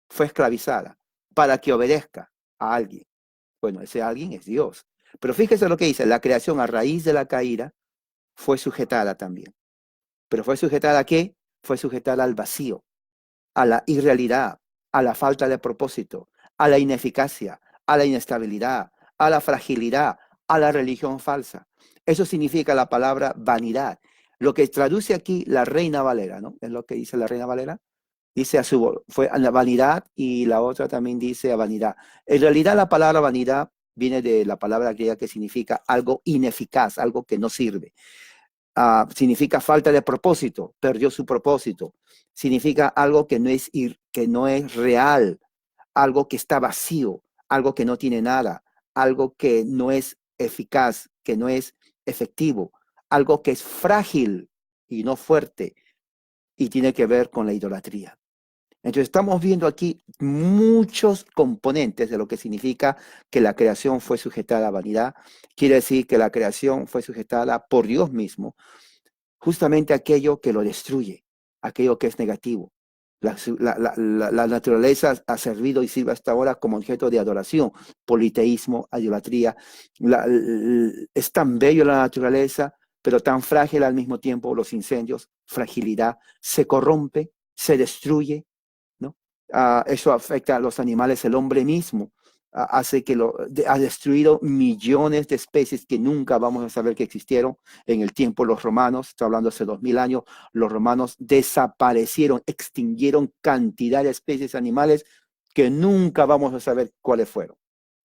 Fue esclavizada para que obedezca a alguien. Bueno, ese alguien es Dios. Pero fíjese lo que dice, la creación a raíz de la caída fue sujetada también. ¿Pero fue sujetada a qué? Fue sujetada al vacío, a la irrealidad, a la falta de propósito, a la ineficacia, a la inestabilidad, a la fragilidad, a la religión falsa. Eso significa la palabra vanidad. Lo que traduce aquí la Reina Valera, ¿no? Es lo que dice la Reina Valera. Dice fue a la vanidad y la otra también dice a vanidad. En realidad la palabra vanidad viene de la palabra griega que significa algo ineficaz, algo que no sirve. Significa falta de propósito, perdió su propósito. Significa algo que no es real, algo que está vacío, algo que no tiene nada, algo que no es eficaz, que no es efectivo, algo que es frágil, y no fuerte, y tiene que ver con la idolatría. Entonces estamos viendo aquí muchos componentes de lo que significa que la creación fue sujetada a vanidad. Quiere decir que la creación fue sujetada por Dios mismo, justamente aquello que lo destruye, aquello que es negativo. La naturaleza ha servido y sirve hasta ahora como objeto de adoración, politeísmo, idolatría. Es tan bello la naturaleza, pero tan frágil al mismo tiempo, los incendios, fragilidad, se corrompe, se destruye, ¿no? Eso afecta a los animales, el hombre mismo hace que ha destruido millones de especies que nunca vamos a saber que existieron. En el tiempo los romanos, estoy hablando hace 2000 años, los romanos desaparecieron, extinguieron cantidad de especies animales que nunca vamos a saber cuáles fueron.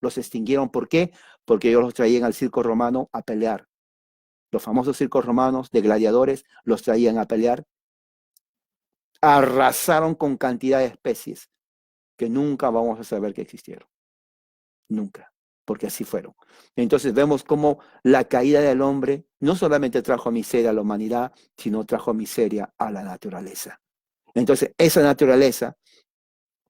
Los extinguieron, ¿por qué? Porque ellos los traían al circo romano a pelear. Los famosos circos romanos de gladiadores los traían a pelear, arrasaron con cantidad de especies que nunca vamos a saber que existieron. Nunca, porque así fueron. Entonces vemos cómo la caída del hombre no solamente trajo miseria a la humanidad, sino trajo miseria a la naturaleza. Entonces esa naturaleza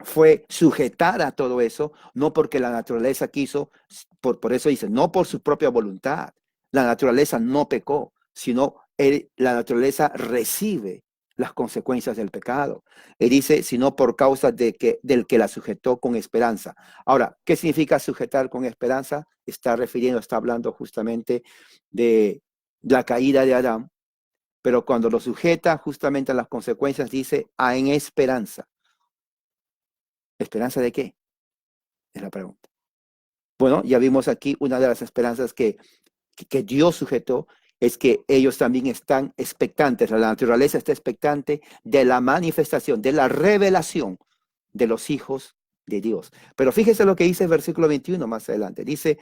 fue sujetada a todo eso, no porque la naturaleza quiso, por eso dice, no por su propia voluntad. La naturaleza no pecó, sino la naturaleza recibe las consecuencias del pecado. Él dice, sino por causa del que la sujetó con esperanza. Ahora, ¿qué significa sujetar con esperanza? Está hablando justamente de la caída de Adán, pero cuando lo sujeta justamente a las consecuencias, dice, en esperanza. ¿Esperanza de qué? Es la pregunta. Bueno, ya vimos aquí una de las esperanzas que Dios sujetó, es que ellos también están expectantes, la naturaleza está expectante de la manifestación, de la revelación de los hijos de Dios. Pero fíjese lo que dice el versículo 21 más adelante. Dice,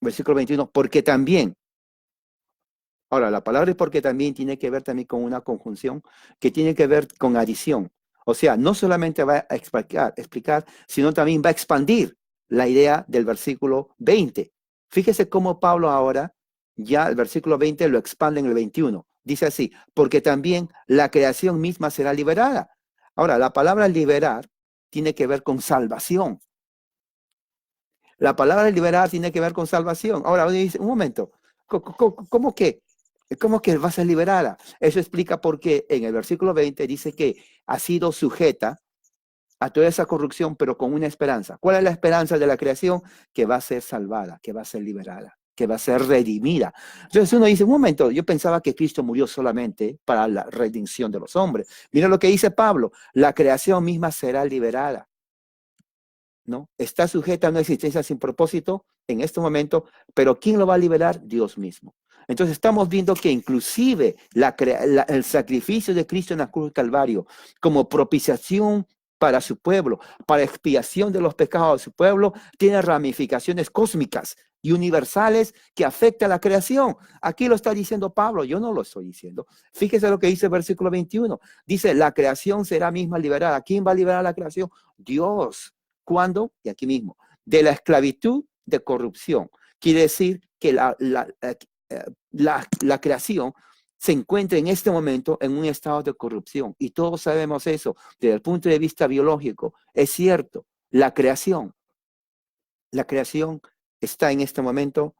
versículo 21, porque también, ahora la palabra porque también tiene que ver también con una conjunción que tiene que ver con adición. O sea, no solamente va a explicar, sino también va a expandir la idea del versículo 20. Fíjese cómo Pablo ahora, ya el versículo 20 lo expande en el 21. Dice así, porque también la creación misma será liberada. Ahora, la palabra liberar tiene que ver con salvación. La palabra liberar tiene que ver con salvación. Ahora, dice, un momento, ¿cómo que? ¿Cómo que va a ser liberada? Eso explica por qué en el versículo 20 dice que ha sido sujeta a toda esa corrupción, pero con una esperanza. ¿Cuál es la esperanza de la creación? Que va a ser salvada, que va a ser liberada, que va a ser redimida. Entonces uno dice, un momento, yo pensaba que Cristo murió solamente para la redención de los hombres. Mira lo que dice Pablo, la creación misma será liberada, ¿no? Está sujeta a una existencia sin propósito en este momento, pero ¿quién lo va a liberar? Dios mismo. Entonces estamos viendo que inclusive el sacrificio de Cristo en la cruz del Calvario como propiciación para su pueblo, para expiación de los pecados de su pueblo, tiene ramificaciones cósmicas y universales que afectan a la creación. Aquí lo está diciendo Pablo, yo no lo estoy diciendo. Fíjese lo que dice el versículo 21. Dice, la creación será misma liberada. ¿Quién va a liberar la creación? Dios. ¿Cuándo? Y aquí mismo, de la esclavitud de corrupción. Quiere decir que la creación se encuentra en este momento en un estado de corrupción. Y todos sabemos eso desde el punto de vista biológico. Es cierto, la creación está en este momento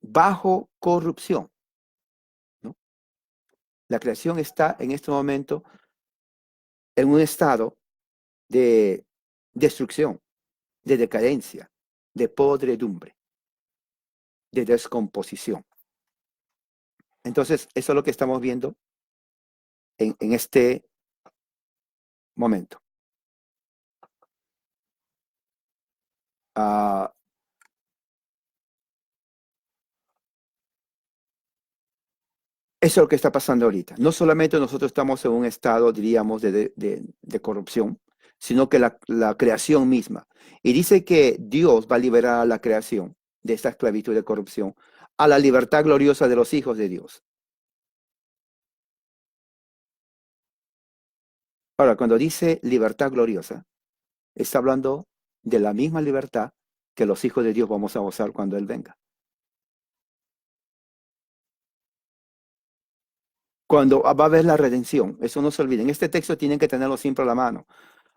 bajo corrupción, ¿no? La creación está en este momento en un estado de destrucción, de decadencia, de podredumbre, de descomposición. Entonces, eso es lo que estamos viendo en este momento. Uh, Eso es lo que está pasando ahorita. No solamente nosotros estamos en un estado, diríamos, de corrupción, sino que la creación misma. Y dice que Dios va a liberar a la creación de esta esclavitud de corrupción a la libertad gloriosa de los hijos de Dios. Ahora, cuando dice libertad gloriosa, está hablando de la misma libertad que los hijos de Dios vamos a gozar cuando Él venga. Cuando va a haber la redención, eso no se olviden. Este texto tienen que tenerlo siempre a la mano.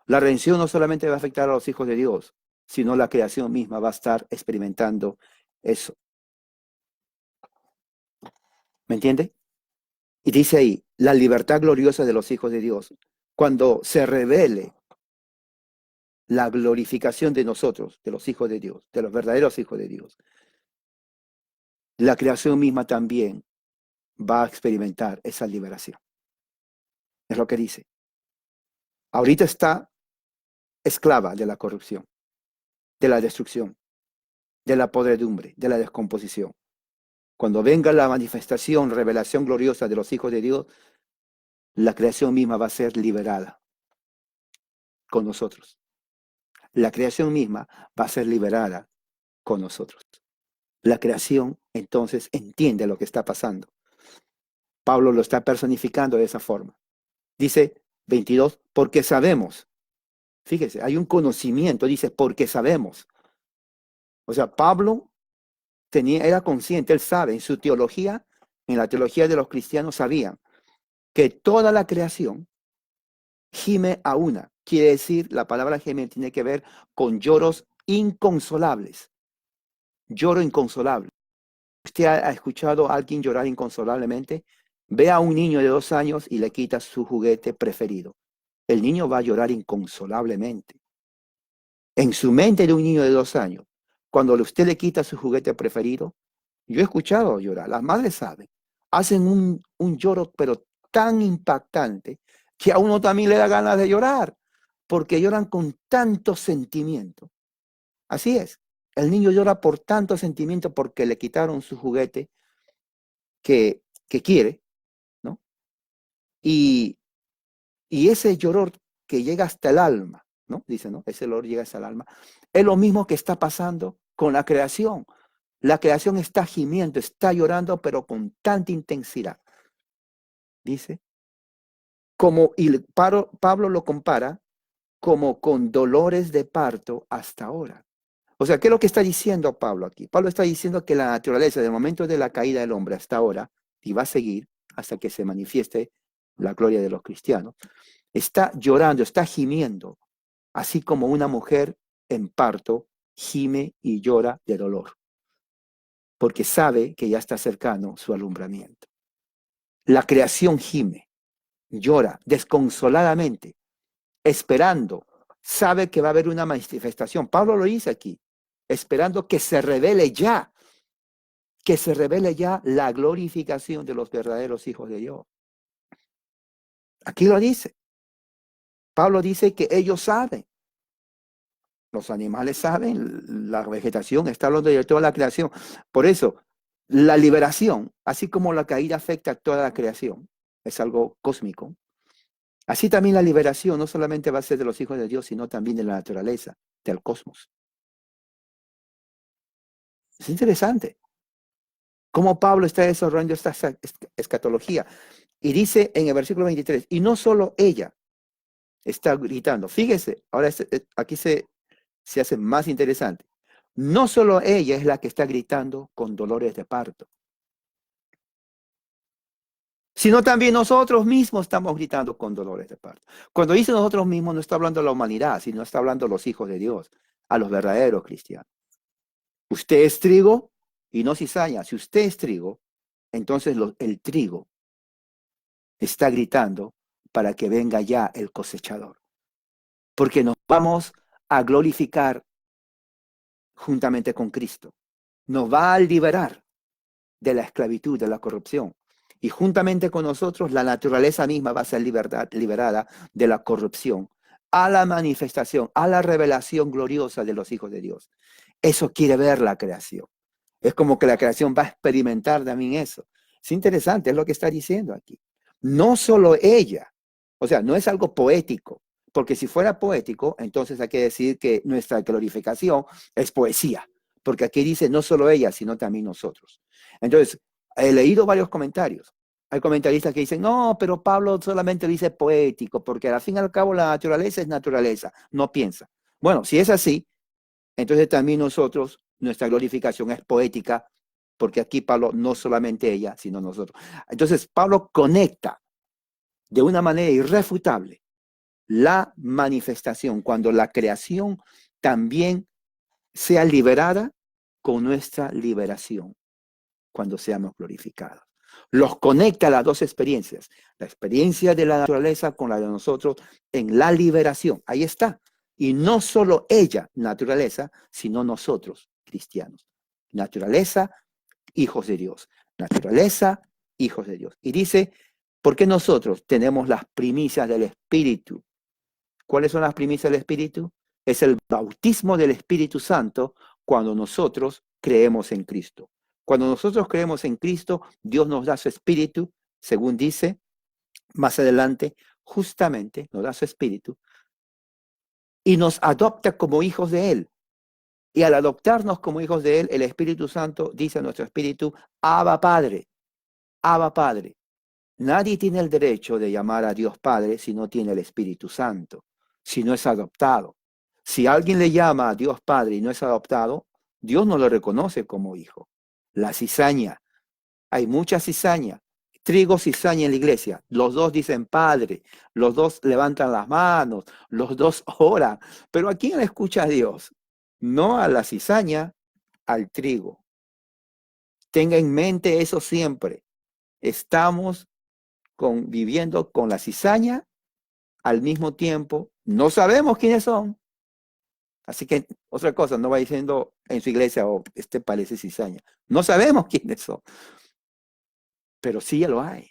La redención no solamente va a afectar a los hijos de Dios, sino la creación misma va a estar experimentando eso. ¿Me entiende? Y dice ahí, la libertad gloriosa de los hijos de Dios. Cuando se revele la glorificación de nosotros, de los hijos de Dios, de los verdaderos hijos de Dios, la creación misma también va a experimentar esa liberación. Es lo que dice. Ahorita está esclava de la corrupción, de la destrucción, de la podredumbre, de la descomposición. Cuando venga la manifestación, revelación gloriosa de los hijos de Dios, la creación misma va a ser liberada con nosotros. La creación misma va a ser liberada con nosotros. La creación entonces entiende lo que está pasando. Pablo lo está personificando de esa forma. Dice 22, porque sabemos. Fíjese, hay un conocimiento, dice, porque sabemos. O sea, Pablo era consciente, él sabe, en su teología, en la teología de los cristianos sabían que toda la creación gime a una. Quiere decir, la palabra gime tiene que ver con lloros inconsolables. Lloro inconsolable. ¿Usted ha escuchado a alguien llorar inconsolablemente? Ve a un niño de 2 años y le quita su juguete preferido. El niño va a llorar inconsolablemente. En su mente de un niño de 2 años, cuando usted le quita su juguete preferido, yo he escuchado llorar, las madres saben, hacen un lloro pero tan impactante que a uno también le da ganas de llorar, porque lloran con tanto sentimiento. Así es, el niño llora por tanto sentimiento porque le quitaron su juguete que quiere, ¿no? Y ese lloror que llega hasta el alma, ¿no? Dice, ¿no? Ese dolor llega hasta el alma. Es lo mismo que está pasando con la creación. La creación está gimiendo, está llorando, pero con tanta intensidad. Dice, Pablo lo compara como con dolores de parto hasta ahora. O sea, ¿qué es lo que está diciendo Pablo aquí? Pablo está diciendo que la naturaleza, del momento de la caída del hombre hasta ahora, y va a seguir hasta que se manifieste la gloria de los cristianos, está llorando, está gimiendo, así como una mujer en parto gime y llora de dolor, porque sabe que ya está cercano su alumbramiento. La creación gime, llora desconsoladamente, esperando, sabe que va a haber una manifestación. Pablo lo dice aquí, esperando que se revele ya la glorificación de los verdaderos hijos de Dios. Aquí lo dice. Pablo dice que ellos saben. Los animales saben, la vegetación, está hablando de toda la creación. Por eso, la liberación, así como la caída afecta a toda la creación, es algo cósmico. Así también la liberación no solamente va a ser de los hijos de Dios, sino también de la naturaleza, del cosmos. Es interesante cómo Pablo está desarrollando esta escatología. Y dice en el versículo 23, y no solo ella está gritando. Fíjese, ahora aquí se hace más interesante. No solo ella es la que está gritando con dolores de parto, sino también nosotros mismos estamos gritando con dolores de parto. Cuando dice nosotros mismos, no está hablando de la humanidad, sino está hablando de los hijos de Dios, a los verdaderos cristianos. Usted es trigo y no cizaña. Si usted es trigo, entonces el trigo está gritando para que venga ya el cosechador. Porque nos vamos a glorificar juntamente con Cristo. Nos va a liberar de la esclavitud, de la corrupción. Y juntamente con nosotros, la naturaleza misma va a ser liberada de la corrupción, a la manifestación, a la revelación gloriosa de los hijos de Dios. Eso quiere ver la creación. Es como que la creación va a experimentar también eso. Es interesante, es lo que está diciendo aquí. No solo ella, o sea, no es algo poético, porque si fuera poético, entonces hay que decir que nuestra glorificación es poesía, porque aquí dice no solo ella, sino también nosotros. Entonces, he leído varios comentarios. Hay comentaristas que dicen, no, pero Pablo solamente dice poético, porque al fin y al cabo la naturaleza es naturaleza, no piensa. Bueno, si es así, entonces también nosotros, nuestra glorificación es poética porque aquí Pablo, no solamente ella, sino nosotros. Entonces, Pablo conecta de una manera irrefutable la manifestación, cuando la creación también sea liberada con nuestra liberación, cuando seamos glorificados. Los conecta las dos experiencias, la experiencia de la naturaleza con la de nosotros en la liberación. Ahí está. Y no solo ella, naturaleza, sino nosotros, cristianos. Naturaleza, hijos de Dios. Naturaleza, hijos de Dios. Y dice, ¿por qué nosotros tenemos las primicias del Espíritu? ¿Cuáles son las primicias del Espíritu? Es el bautismo del Espíritu Santo cuando nosotros creemos en Cristo. Cuando nosotros creemos en Cristo, Dios nos da su Espíritu, según dice más adelante, justamente nos da su Espíritu y nos adopta como hijos de Él. Y al adoptarnos como hijos de Él, el Espíritu Santo dice a nuestro Espíritu, Abba Padre, Abba Padre. Nadie tiene el derecho de llamar a Dios Padre si no tiene el Espíritu Santo, si no es adoptado. Si alguien le llama a Dios Padre y no es adoptado, Dios no lo reconoce como hijo. La cizaña, hay mucha cizaña, trigo, cizaña en la iglesia. Los dos dicen Padre, los dos levantan las manos, los dos oran. Pero ¿a quién le escucha a Dios? No a la cizaña, al trigo. Tenga en mente eso siempre. Estamos viviendo con la cizaña al mismo tiempo. No sabemos quiénes son. Así que otra cosa, no va diciendo en su iglesia, oh, este parece cizaña. No sabemos quiénes son. Pero sí lo hay.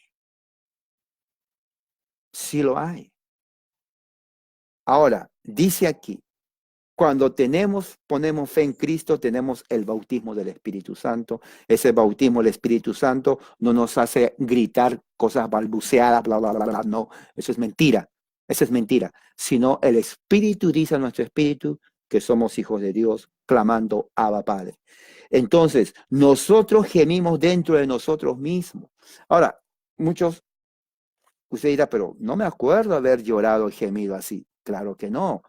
Sí lo hay. Ahora, dice aquí, cuando ponemos fe en Cristo, tenemos el bautismo del Espíritu Santo. Ese bautismo del Espíritu Santo no nos hace gritar cosas balbuceadas, bla, bla, bla, bla. No, eso es mentira. Eso es mentira. Sino el Espíritu dice a nuestro Espíritu que somos hijos de Dios, clamando Abba Padre. Entonces, nosotros gemimos dentro de nosotros mismos. Ahora, usted dirá, pero no me acuerdo haber llorado y gemido así. Claro que no.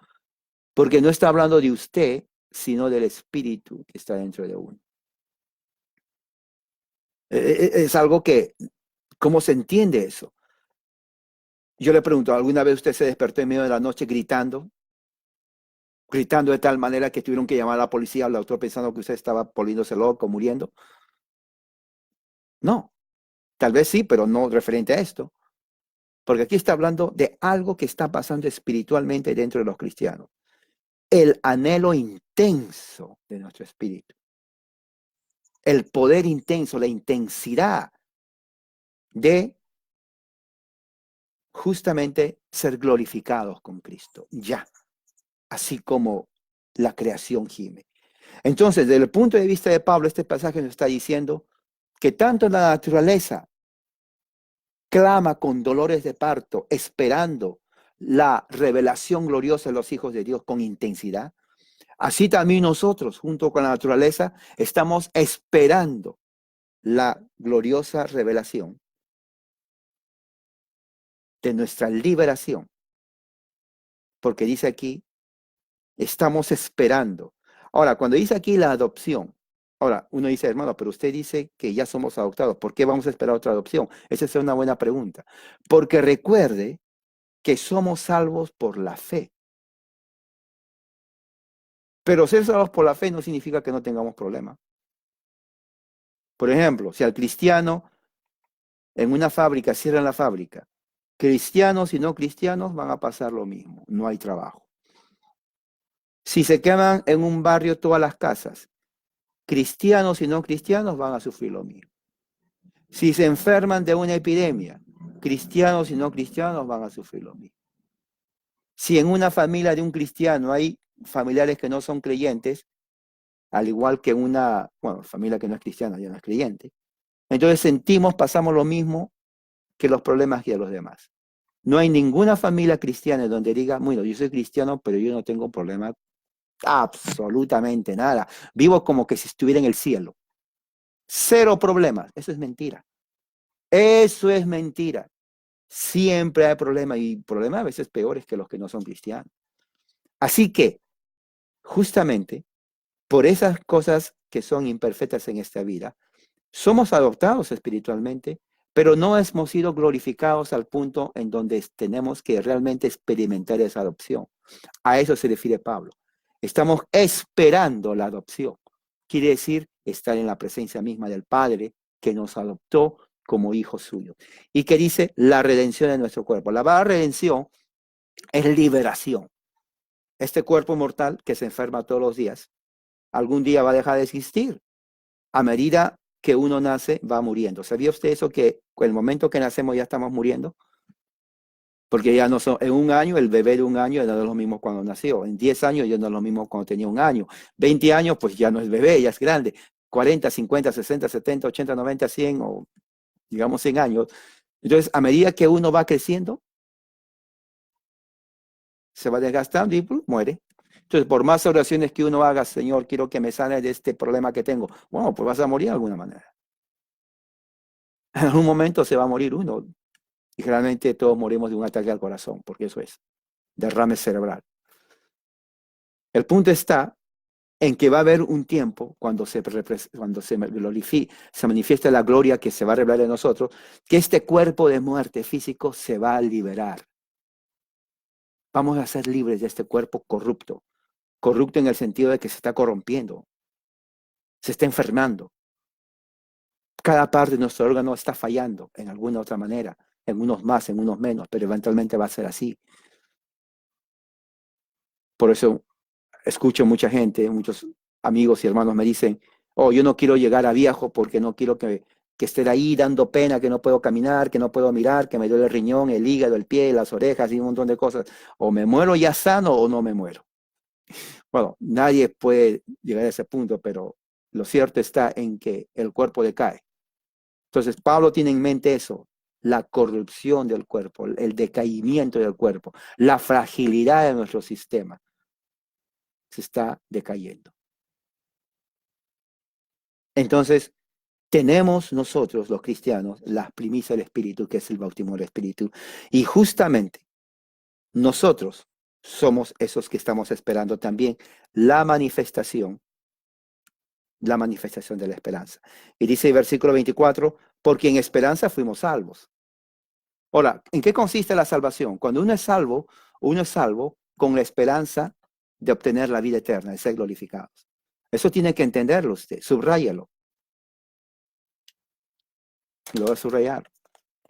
Porque no está hablando de usted, sino del Espíritu que está dentro de uno. Es algo que, ¿cómo se entiende eso? Yo le pregunto, ¿alguna vez usted se despertó en medio de la noche gritando? Gritando de tal manera que tuvieron que llamar a la policía al doctor pensando que usted estaba poniéndose loco, muriendo. No, tal vez sí, pero no referente a esto. Porque aquí está hablando de algo que está pasando espiritualmente dentro de los cristianos. El anhelo intenso de nuestro espíritu. El poder intenso, la intensidad de justamente ser glorificados con Cristo, ya, así como la creación gime. Entonces, desde el punto de vista de Pablo, este pasaje nos está diciendo que tanto la naturaleza clama con dolores de parto, esperando la revelación gloriosa de los hijos de Dios con intensidad, así también nosotros, junto con la naturaleza, estamos esperando la gloriosa revelación de nuestra liberación. Porque dice aquí, estamos esperando. Ahora, cuando dice aquí la adopción, ahora uno dice, hermano, pero usted dice que ya somos adoptados. ¿Por qué vamos a esperar otra adopción? Esa es una buena pregunta. Porque recuerde que somos salvos por la fe. Pero ser salvos por la fe no significa que no tengamos problemas. Por ejemplo, si al cristiano en una fábrica cierran la fábrica, cristianos y no cristianos van a pasar lo mismo. No hay trabajo. Si se queman en un barrio todas las casas, cristianos y no cristianos van a sufrir lo mismo. Si se enferman de una epidemia, cristianos y no cristianos van a sufrir lo mismo. Si en una familia de un cristiano hay familiares que no son creyentes, al igual que en una, familia que no es cristiana, ya no es creyente, entonces pasamos lo mismo que los problemas que a los demás. No hay ninguna familia cristiana donde diga, bueno, yo soy cristiano, pero yo no tengo problema absolutamente nada. Vivo como que si estuviera en el cielo. Cero problemas. Eso es mentira. Eso es mentira. Siempre hay problemas y problemas a veces peores que los que no son cristianos. Así que, justamente, por esas cosas que son imperfectas en esta vida, Somos adoptados espiritualmente, pero no hemos sido glorificados al punto en donde tenemos que realmente experimentar esa adopción. A eso se refiere Pablo. Estamos esperando la adopción. Quiere decir estar en la presencia misma del Padre que nos adoptó como hijos suyos. Y que dice la redención de nuestro cuerpo. La palabra redención es liberación. Este cuerpo mortal que se enferma todos los días, algún día va a dejar de existir. A medida que uno nace, va muriendo. ¿Sabía usted eso? Que en el momento que nacemos ya estamos muriendo. Porque ya no son, en un año, el bebé de un año ya no es lo mismo cuando nació. En 10 años ya no es lo mismo cuando tenía un año. 20 años, pues ya no es bebé, ya es grande. 40, 50, 60, 70, 80, 90, 100 o digamos 100 años. Entonces, a medida que uno va creciendo, se va desgastando y muere. Entonces, por más oraciones que uno haga, Señor, quiero que me sane de este problema que tengo. Bueno, pues vas a morir de alguna manera. En algún momento se va a morir uno. Y generalmente todos morimos de un ataque al corazón, porque eso es derrame cerebral. El punto está en que va a haber un tiempo cuando se manifiesta la gloria que se va a revelar en nosotros, que este cuerpo de muerte físico se va a liberar. Vamos a ser libres de este cuerpo corrupto. Corrupto en el sentido de que se está corrompiendo, se está enfermando. Cada parte de nuestro órgano está fallando en alguna otra manera, en unos más, en unos menos, pero eventualmente va a ser así. Por eso escucho mucha gente, muchos amigos y hermanos me dicen, oh, yo no quiero llegar a viejo porque no quiero que esté ahí dando pena, que no puedo caminar, que no puedo mirar, que me duele el riñón, el hígado, el pie, las orejas y un montón de cosas. O me muero ya sano o no me muero. Bueno, nadie puede llegar a ese punto, pero lo cierto está en que el cuerpo decae. Entonces, Pablo tiene en mente eso, la corrupción del cuerpo, el decaimiento del cuerpo, la fragilidad de nuestro sistema se está decayendo. Entonces, tenemos nosotros, los cristianos, las primicias del Espíritu, que es el bautismo del Espíritu, y justamente nosotros somos esos que estamos esperando también la manifestación, la manifestación de la esperanza. Y dice el versículo 24, porque en esperanza fuimos salvos. Ahora, ¿en qué consiste la salvación? Cuando uno es salvo con la esperanza de obtener la vida eterna, de ser glorificados. Eso tiene que entenderlo usted, subráyalo, lo va a subrayar.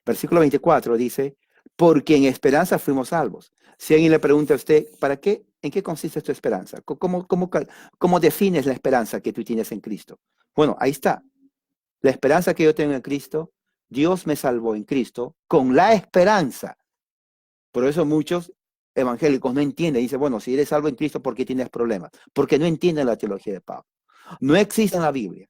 Versículo 24 dice, porque en esperanza fuimos salvos. Si alguien le pregunta a usted, ¿para qué? ¿En qué consiste tu esperanza? ¿Cómo defines la esperanza que tú tienes en Cristo? Bueno, ahí está. La esperanza que yo tengo en Cristo, Dios me salvó en Cristo con la esperanza. Por eso muchos evangélicos no entienden. Dicen, bueno, si eres salvo en Cristo, ¿por qué tienes problemas? Porque no entienden la teología de Pablo. No existe en la Biblia.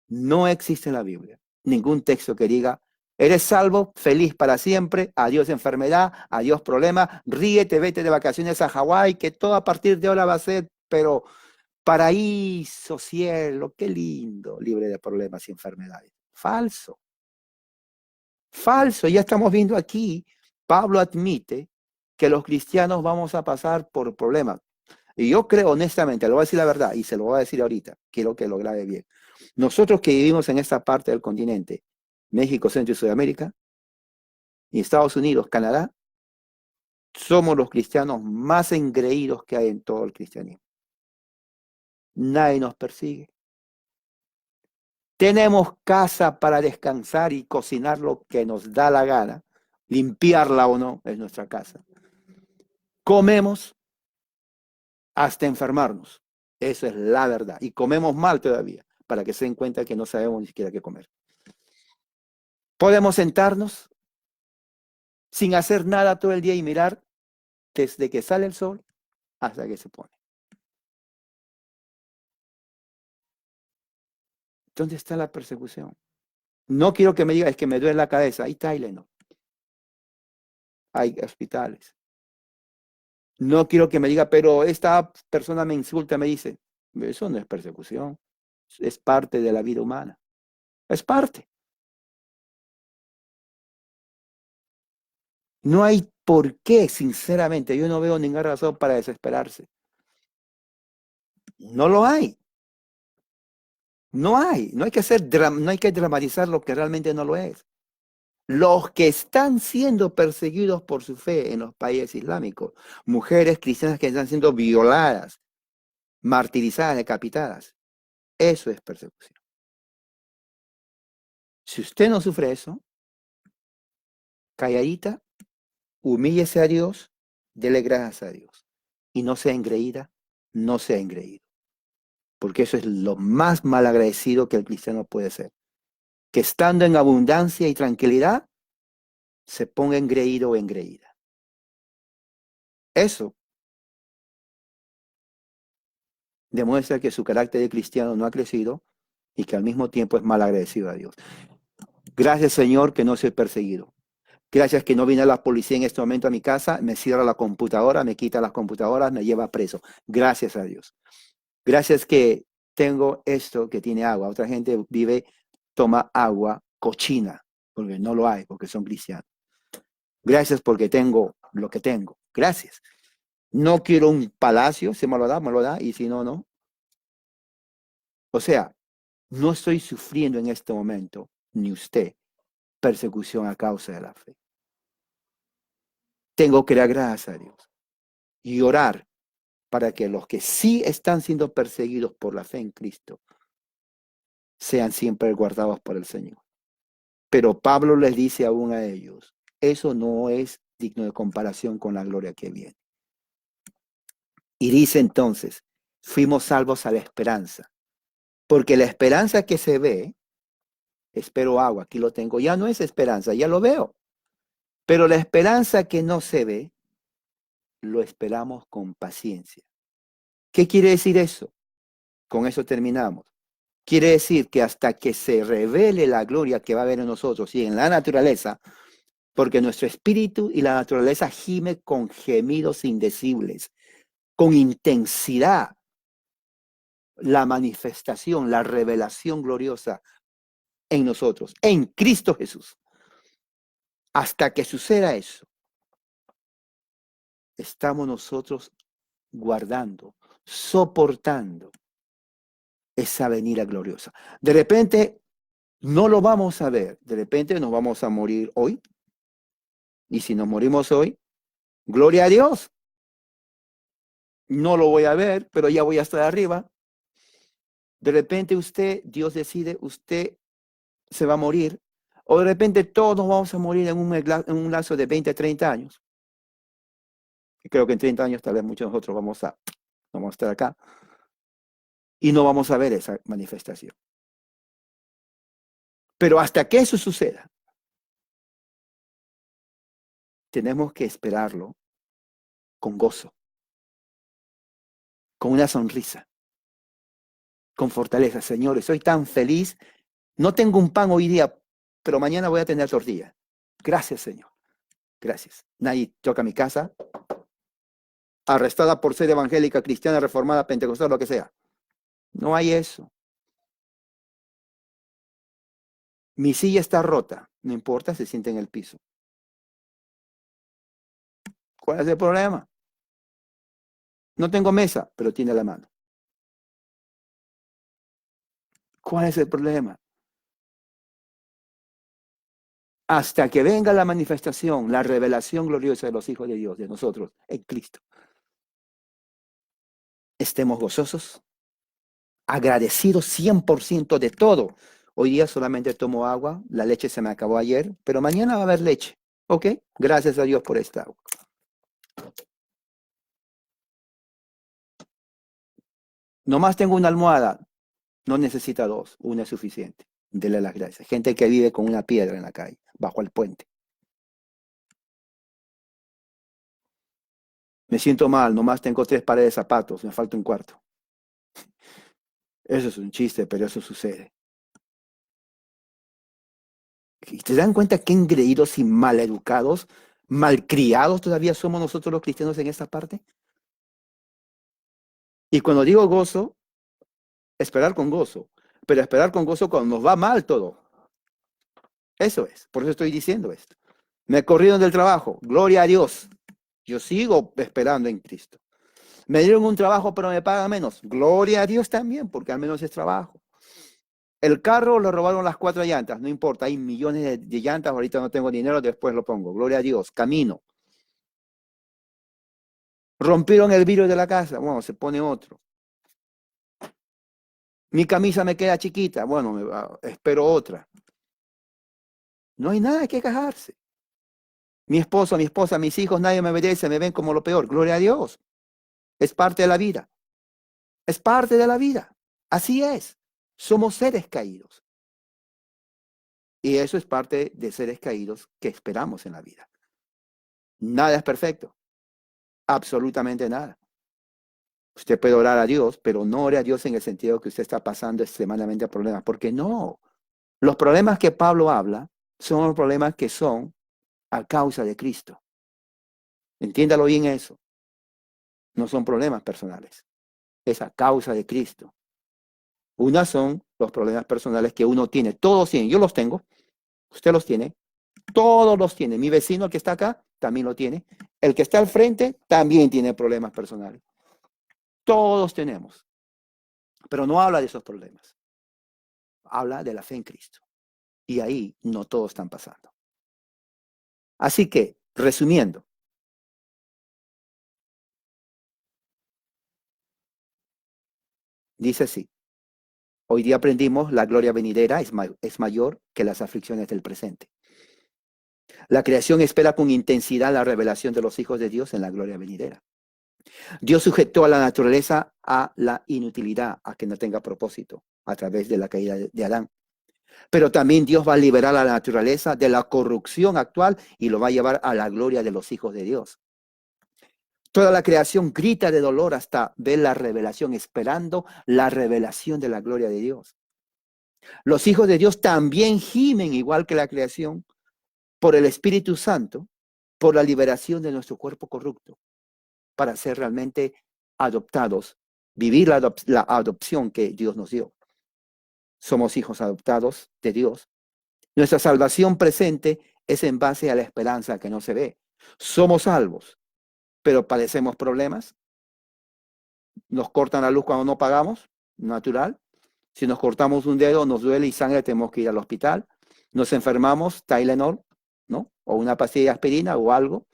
No existe en la Biblia ningún texto que diga, eres salvo, feliz para siempre, adiós enfermedad, adiós problema, ríete, vete de vacaciones a Hawái, que todo a partir de ahora va a ser, pero paraíso, cielo, qué lindo, libre de problemas y enfermedades. Falso, falso. Ya estamos viendo aquí, Pablo admite que los cristianos vamos a pasar por problemas. Y yo creo honestamente, le voy a decir la verdad y se lo voy a decir ahorita, quiero que lo grabe bien. Nosotros que vivimos en esta parte del continente, México, Centro y Sudamérica, y Estados Unidos, Canadá, somos los cristianos más engreídos que hay en todo el cristianismo. Nadie nos persigue. Tenemos casa para descansar y cocinar lo que nos da la gana, limpiarla o no, es nuestra casa. Comemos hasta enfermarnos. Eso es la verdad. Y comemos mal todavía, para que se den cuenta que no sabemos ni siquiera qué comer. Podemos sentarnos sin hacer nada todo el día y mirar desde que sale el sol hasta que se pone. ¿Dónde está la persecución? No quiero que me diga, es que me duele la cabeza. Hay Tylenol. Hay hospitales. No quiero que me diga, pero esta persona me insulta, me dice. Eso no es persecución. Es parte de la vida humana. Es parte. No hay por qué, sinceramente, yo no veo ninguna razón para desesperarse. No lo hay. No hay que no hay que dramatizar lo que realmente no lo es. Los que están siendo perseguidos por su fe en los países islámicos, mujeres cristianas que están siendo violadas, martirizadas, decapitadas, eso es persecución. Si usted no sufre eso, calladita, humíllese a Dios, dele gracias a Dios. Y no sea engreída, no sea engreído. Porque eso es lo más malagradecido que el cristiano puede ser. Que estando en abundancia y tranquilidad, se ponga engreído o engreída. Eso demuestra que su carácter de cristiano no ha crecido y que al mismo tiempo es malagradecido a Dios. Gracias, Señor, que no soy perseguido. Gracias que no viene la policía en este momento a mi casa, me cierra la computadora, me quita las computadoras, me lleva preso. Gracias a Dios. Gracias que tengo esto que tiene agua. Otra gente vive, toma agua cochina, porque no lo hay, porque son cristianos. Gracias porque tengo lo que tengo. Gracias. No quiero un palacio, si me lo da, y si no, no. O sea, no estoy sufriendo en este momento, ni usted, persecución a causa de la fe. Tengo que dar gracias a Dios y orar para que los que sí están siendo perseguidos por la fe en Cristo sean siempre guardados por el Señor. Pero Pablo les dice aún a ellos, eso no es digno de comparación con la gloria que viene. Y dice entonces, fuimos salvos a la esperanza, porque la esperanza que se ve, espero agua, aquí lo tengo, ya no es esperanza, ya lo veo. Pero la esperanza que no se ve, lo esperamos con paciencia. ¿Qué quiere decir eso? Con eso terminamos. Quiere decir que hasta que se revele la gloria que va a haber en nosotros y en la naturaleza, porque nuestro espíritu y la naturaleza gime con gemidos indecibles, con intensidad, la manifestación, la revelación gloriosa en nosotros, en Cristo Jesús. Hasta que suceda eso, estamos nosotros guardando, soportando esa venida gloriosa. De repente no lo vamos a ver, de repente nos vamos a morir hoy. Y si nos morimos hoy, gloria a Dios. No lo voy a ver, pero ya voy a estar arriba. De repente Dios decide, usted se va a morir. O de repente todos nos vamos a morir en un lapso de 20, 30 años. Y creo que en 30 años tal vez muchos de nosotros vamos a estar acá. Y no vamos a ver esa manifestación. Pero hasta que eso suceda, tenemos que esperarlo con gozo, con una sonrisa, con fortaleza. Señores, soy tan feliz. No tengo un pan hoy día, pero mañana voy a tener tortilla. Gracias, Señor. Gracias. Nadie toca mi casa. Arrestada por ser evangélica, cristiana, reformada, pentecostal, lo que sea. No hay eso. Mi silla está rota. No importa, se siente en el piso. ¿Cuál es el problema? No tengo mesa, pero tiene la mano. ¿Cuál es el problema? Hasta que venga la manifestación, la revelación gloriosa de los hijos de Dios, de nosotros, en Cristo. Estemos gozosos, agradecidos 100% de todo. Hoy día solamente tomo agua, la leche se me acabó ayer, pero mañana va a haber leche. ¿Ok? Gracias a Dios por esta agua. Nomás tengo una almohada, no necesita dos, una es suficiente. Dele las gracias. Gente que vive con una piedra en la calle, bajo el puente. Me siento mal, nomás tengo 3 pares de zapatos, me falta un cuarto. Eso es un chiste, pero eso sucede. ¿Y te dan cuenta qué engreídos y maleducados, malcriados todavía somos nosotros los cristianos en esta parte? Y cuando digo gozo, esperar con gozo, pero esperar con gozo cuando nos va mal todo. Eso es, por eso estoy diciendo esto. Me corrieron del trabajo, gloria a Dios. Yo sigo esperando en Cristo. Me dieron un trabajo, pero me pagan menos. Gloria a Dios también, porque al menos es trabajo. El carro le robaron las 4 llantas, no importa, hay millones de llantas, ahorita no tengo dinero, después lo pongo. Gloria a Dios, camino. Rompieron el vidrio de la casa, bueno, se pone otro. Mi camisa me queda chiquita, bueno, espero otra. No hay nada que quejarse. Mi esposo, mi esposa, mis hijos, nadie me obedece, me ven como lo peor. Gloria a Dios. Es parte de la vida. Es parte de la vida. Así es. Somos seres caídos. Y eso es parte de seres caídos que esperamos en la vida. Nada es perfecto. Absolutamente nada. Usted puede orar a Dios, pero no ore a Dios en el sentido que usted está pasando extremadamente problemas. Porque no. Los problemas que Pablo habla son los problemas que son a causa de Cristo. Entiéndalo bien eso. No son problemas personales. Es a causa de Cristo. Una son los problemas personales que uno tiene. Todos tienen. Yo los tengo. Usted los tiene. Todos los tiene. Mi vecino, el que está acá, también lo tiene. El que está al frente también tiene problemas personales. Todos tenemos. Pero no habla de esos problemas. Habla de la fe en Cristo. Y ahí no todos están pasando. Así que, resumiendo, dice así. Hoy día aprendimos la gloria venidera es mayor que las aflicciones del presente. La creación espera con intensidad la revelación de los hijos de Dios en la gloria venidera. Dios sujetó a la naturaleza a la inutilidad, a que no tenga propósito, a través de la caída de Adán. Pero también Dios va a liberar a la naturaleza de la corrupción actual y lo va a llevar a la gloria de los hijos de Dios. Toda la creación grita de dolor hasta ver la revelación, esperando la revelación de la gloria de Dios. Los hijos de Dios también gimen, igual que la creación, por el Espíritu Santo, por la liberación de nuestro cuerpo corrupto, para ser realmente adoptados, vivir la adopción que Dios nos dio. Somos hijos adoptados de Dios. Nuestra salvación presente es en base a la esperanza que no se ve. Somos salvos, pero padecemos problemas. Nos cortan la luz cuando no pagamos, natural. Si nos cortamos un dedo, nos duele y sangre, tenemos que ir al hospital. Nos enfermamos, Tylenol, ¿no? O una pastilla de aspirina o algo.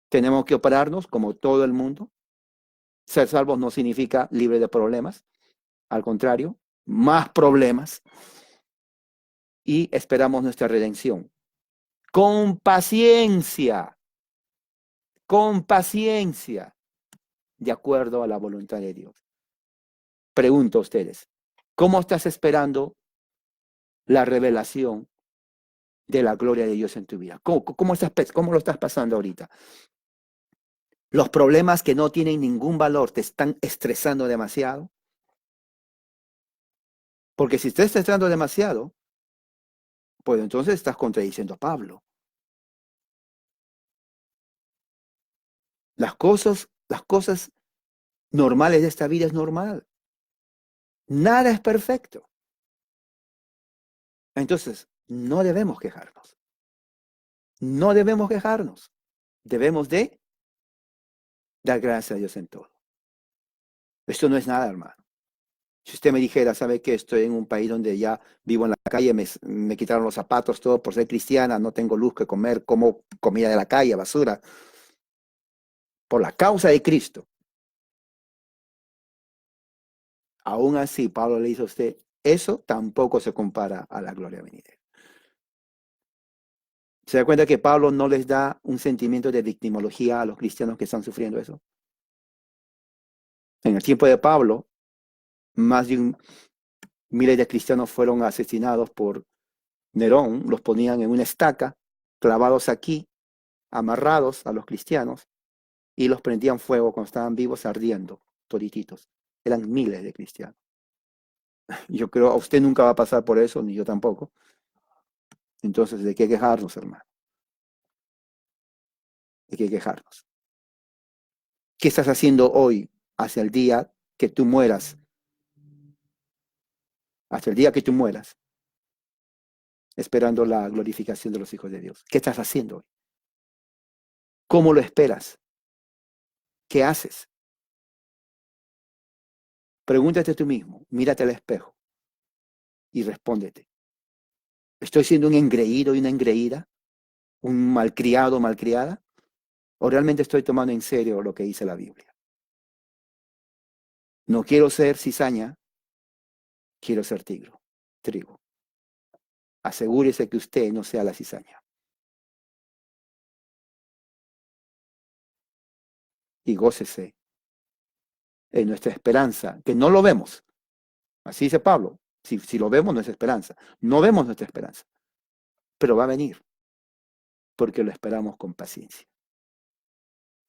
Tenemos que operarnos como todo el mundo. Ser salvos no significa libre de problemas. Al contrario, más problemas. Y esperamos nuestra redención. Con paciencia, de acuerdo a la voluntad de Dios. Pregunto a ustedes, ¿cómo estás esperando la revelación de la gloria de Dios en tu vida? ¿Cómo lo estás pasando ahorita? Los problemas que no tienen ningún valor te están estresando demasiado. Porque si estás estresando demasiado, pues entonces estás contradiciendo a Pablo. Las cosas normales de esta vida es normal. Nada es perfecto. Entonces, no debemos quejarnos. No debemos quejarnos. Debemos de dar gracias a Dios en todo. Esto no es nada, hermano. Si usted me dijera, ¿sabe qué? Estoy en un país donde ya vivo en la calle, me quitaron los zapatos, todo por ser cristiana, no tengo luz que comer, como comida de la calle, basura, por la causa de Cristo. Aún así, Pablo le dice a usted, eso tampoco se compara a la gloria venidera. ¿Se da cuenta que Pablo no les da un sentimiento de victimología a los cristianos que están sufriendo eso? En el tiempo de Pablo, más de miles de cristianos fueron asesinados por Nerón, los ponían en una estaca, clavados aquí, amarrados a los cristianos, y los prendían fuego cuando estaban vivos, ardiendo, todititos. Eran miles de cristianos. Yo creo, a usted nunca va a pasar por eso, ni yo tampoco. Entonces, ¿de qué quejarnos, hermano? ¿De qué quejarnos? ¿Qué estás haciendo hoy hacia el día que tú mueras? Hasta el día que tú mueras, esperando la glorificación de los hijos de Dios. ¿Qué estás haciendo hoy? ¿Cómo lo esperas? ¿Qué haces? Pregúntate tú mismo, mírate al espejo. y respóndete. ¿Estoy siendo un engreído y una engreída? ¿Un malcriado o malcriada? ¿O realmente estoy tomando en serio lo que dice la Biblia? No quiero ser cizaña, quiero ser trigo. Asegúrese que usted no sea la cizaña. Y gócese en nuestra esperanza, que no lo vemos. Así dice Pablo. Si lo vemos, no es esperanza. No vemos nuestra esperanza. Pero va a venir, porque lo esperamos con paciencia.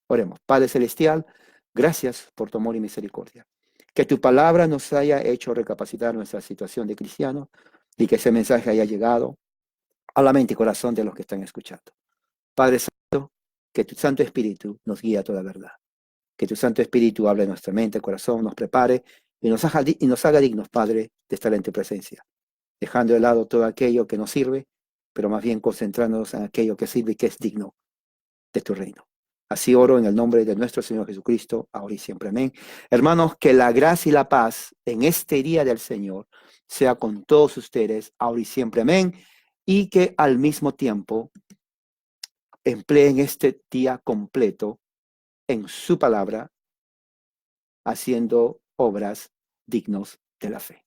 Oremos. Padre Celestial, gracias por tu amor y misericordia. Que tu palabra nos haya hecho recapacitar nuestra situación de cristiano y que ese mensaje haya llegado a la mente y corazón de los que están escuchando. Padre Santo, que tu Santo Espíritu nos guíe a toda verdad. Que tu Santo Espíritu hable en nuestra mente, corazón, nos prepare y nos haga dignos, Padre, de estar en tu presencia, dejando de lado todo aquello que no sirve, pero más bien concentrándonos en aquello que sirve y que es digno de tu reino. Así oro en el nombre de nuestro Señor Jesucristo, ahora y siempre. Amén. Hermanos, que la gracia y la paz en este día del Señor sea con todos ustedes, ahora y siempre. Amén. Y que al mismo tiempo empleen este día completo en su palabra, haciendo obras dignos de la fe.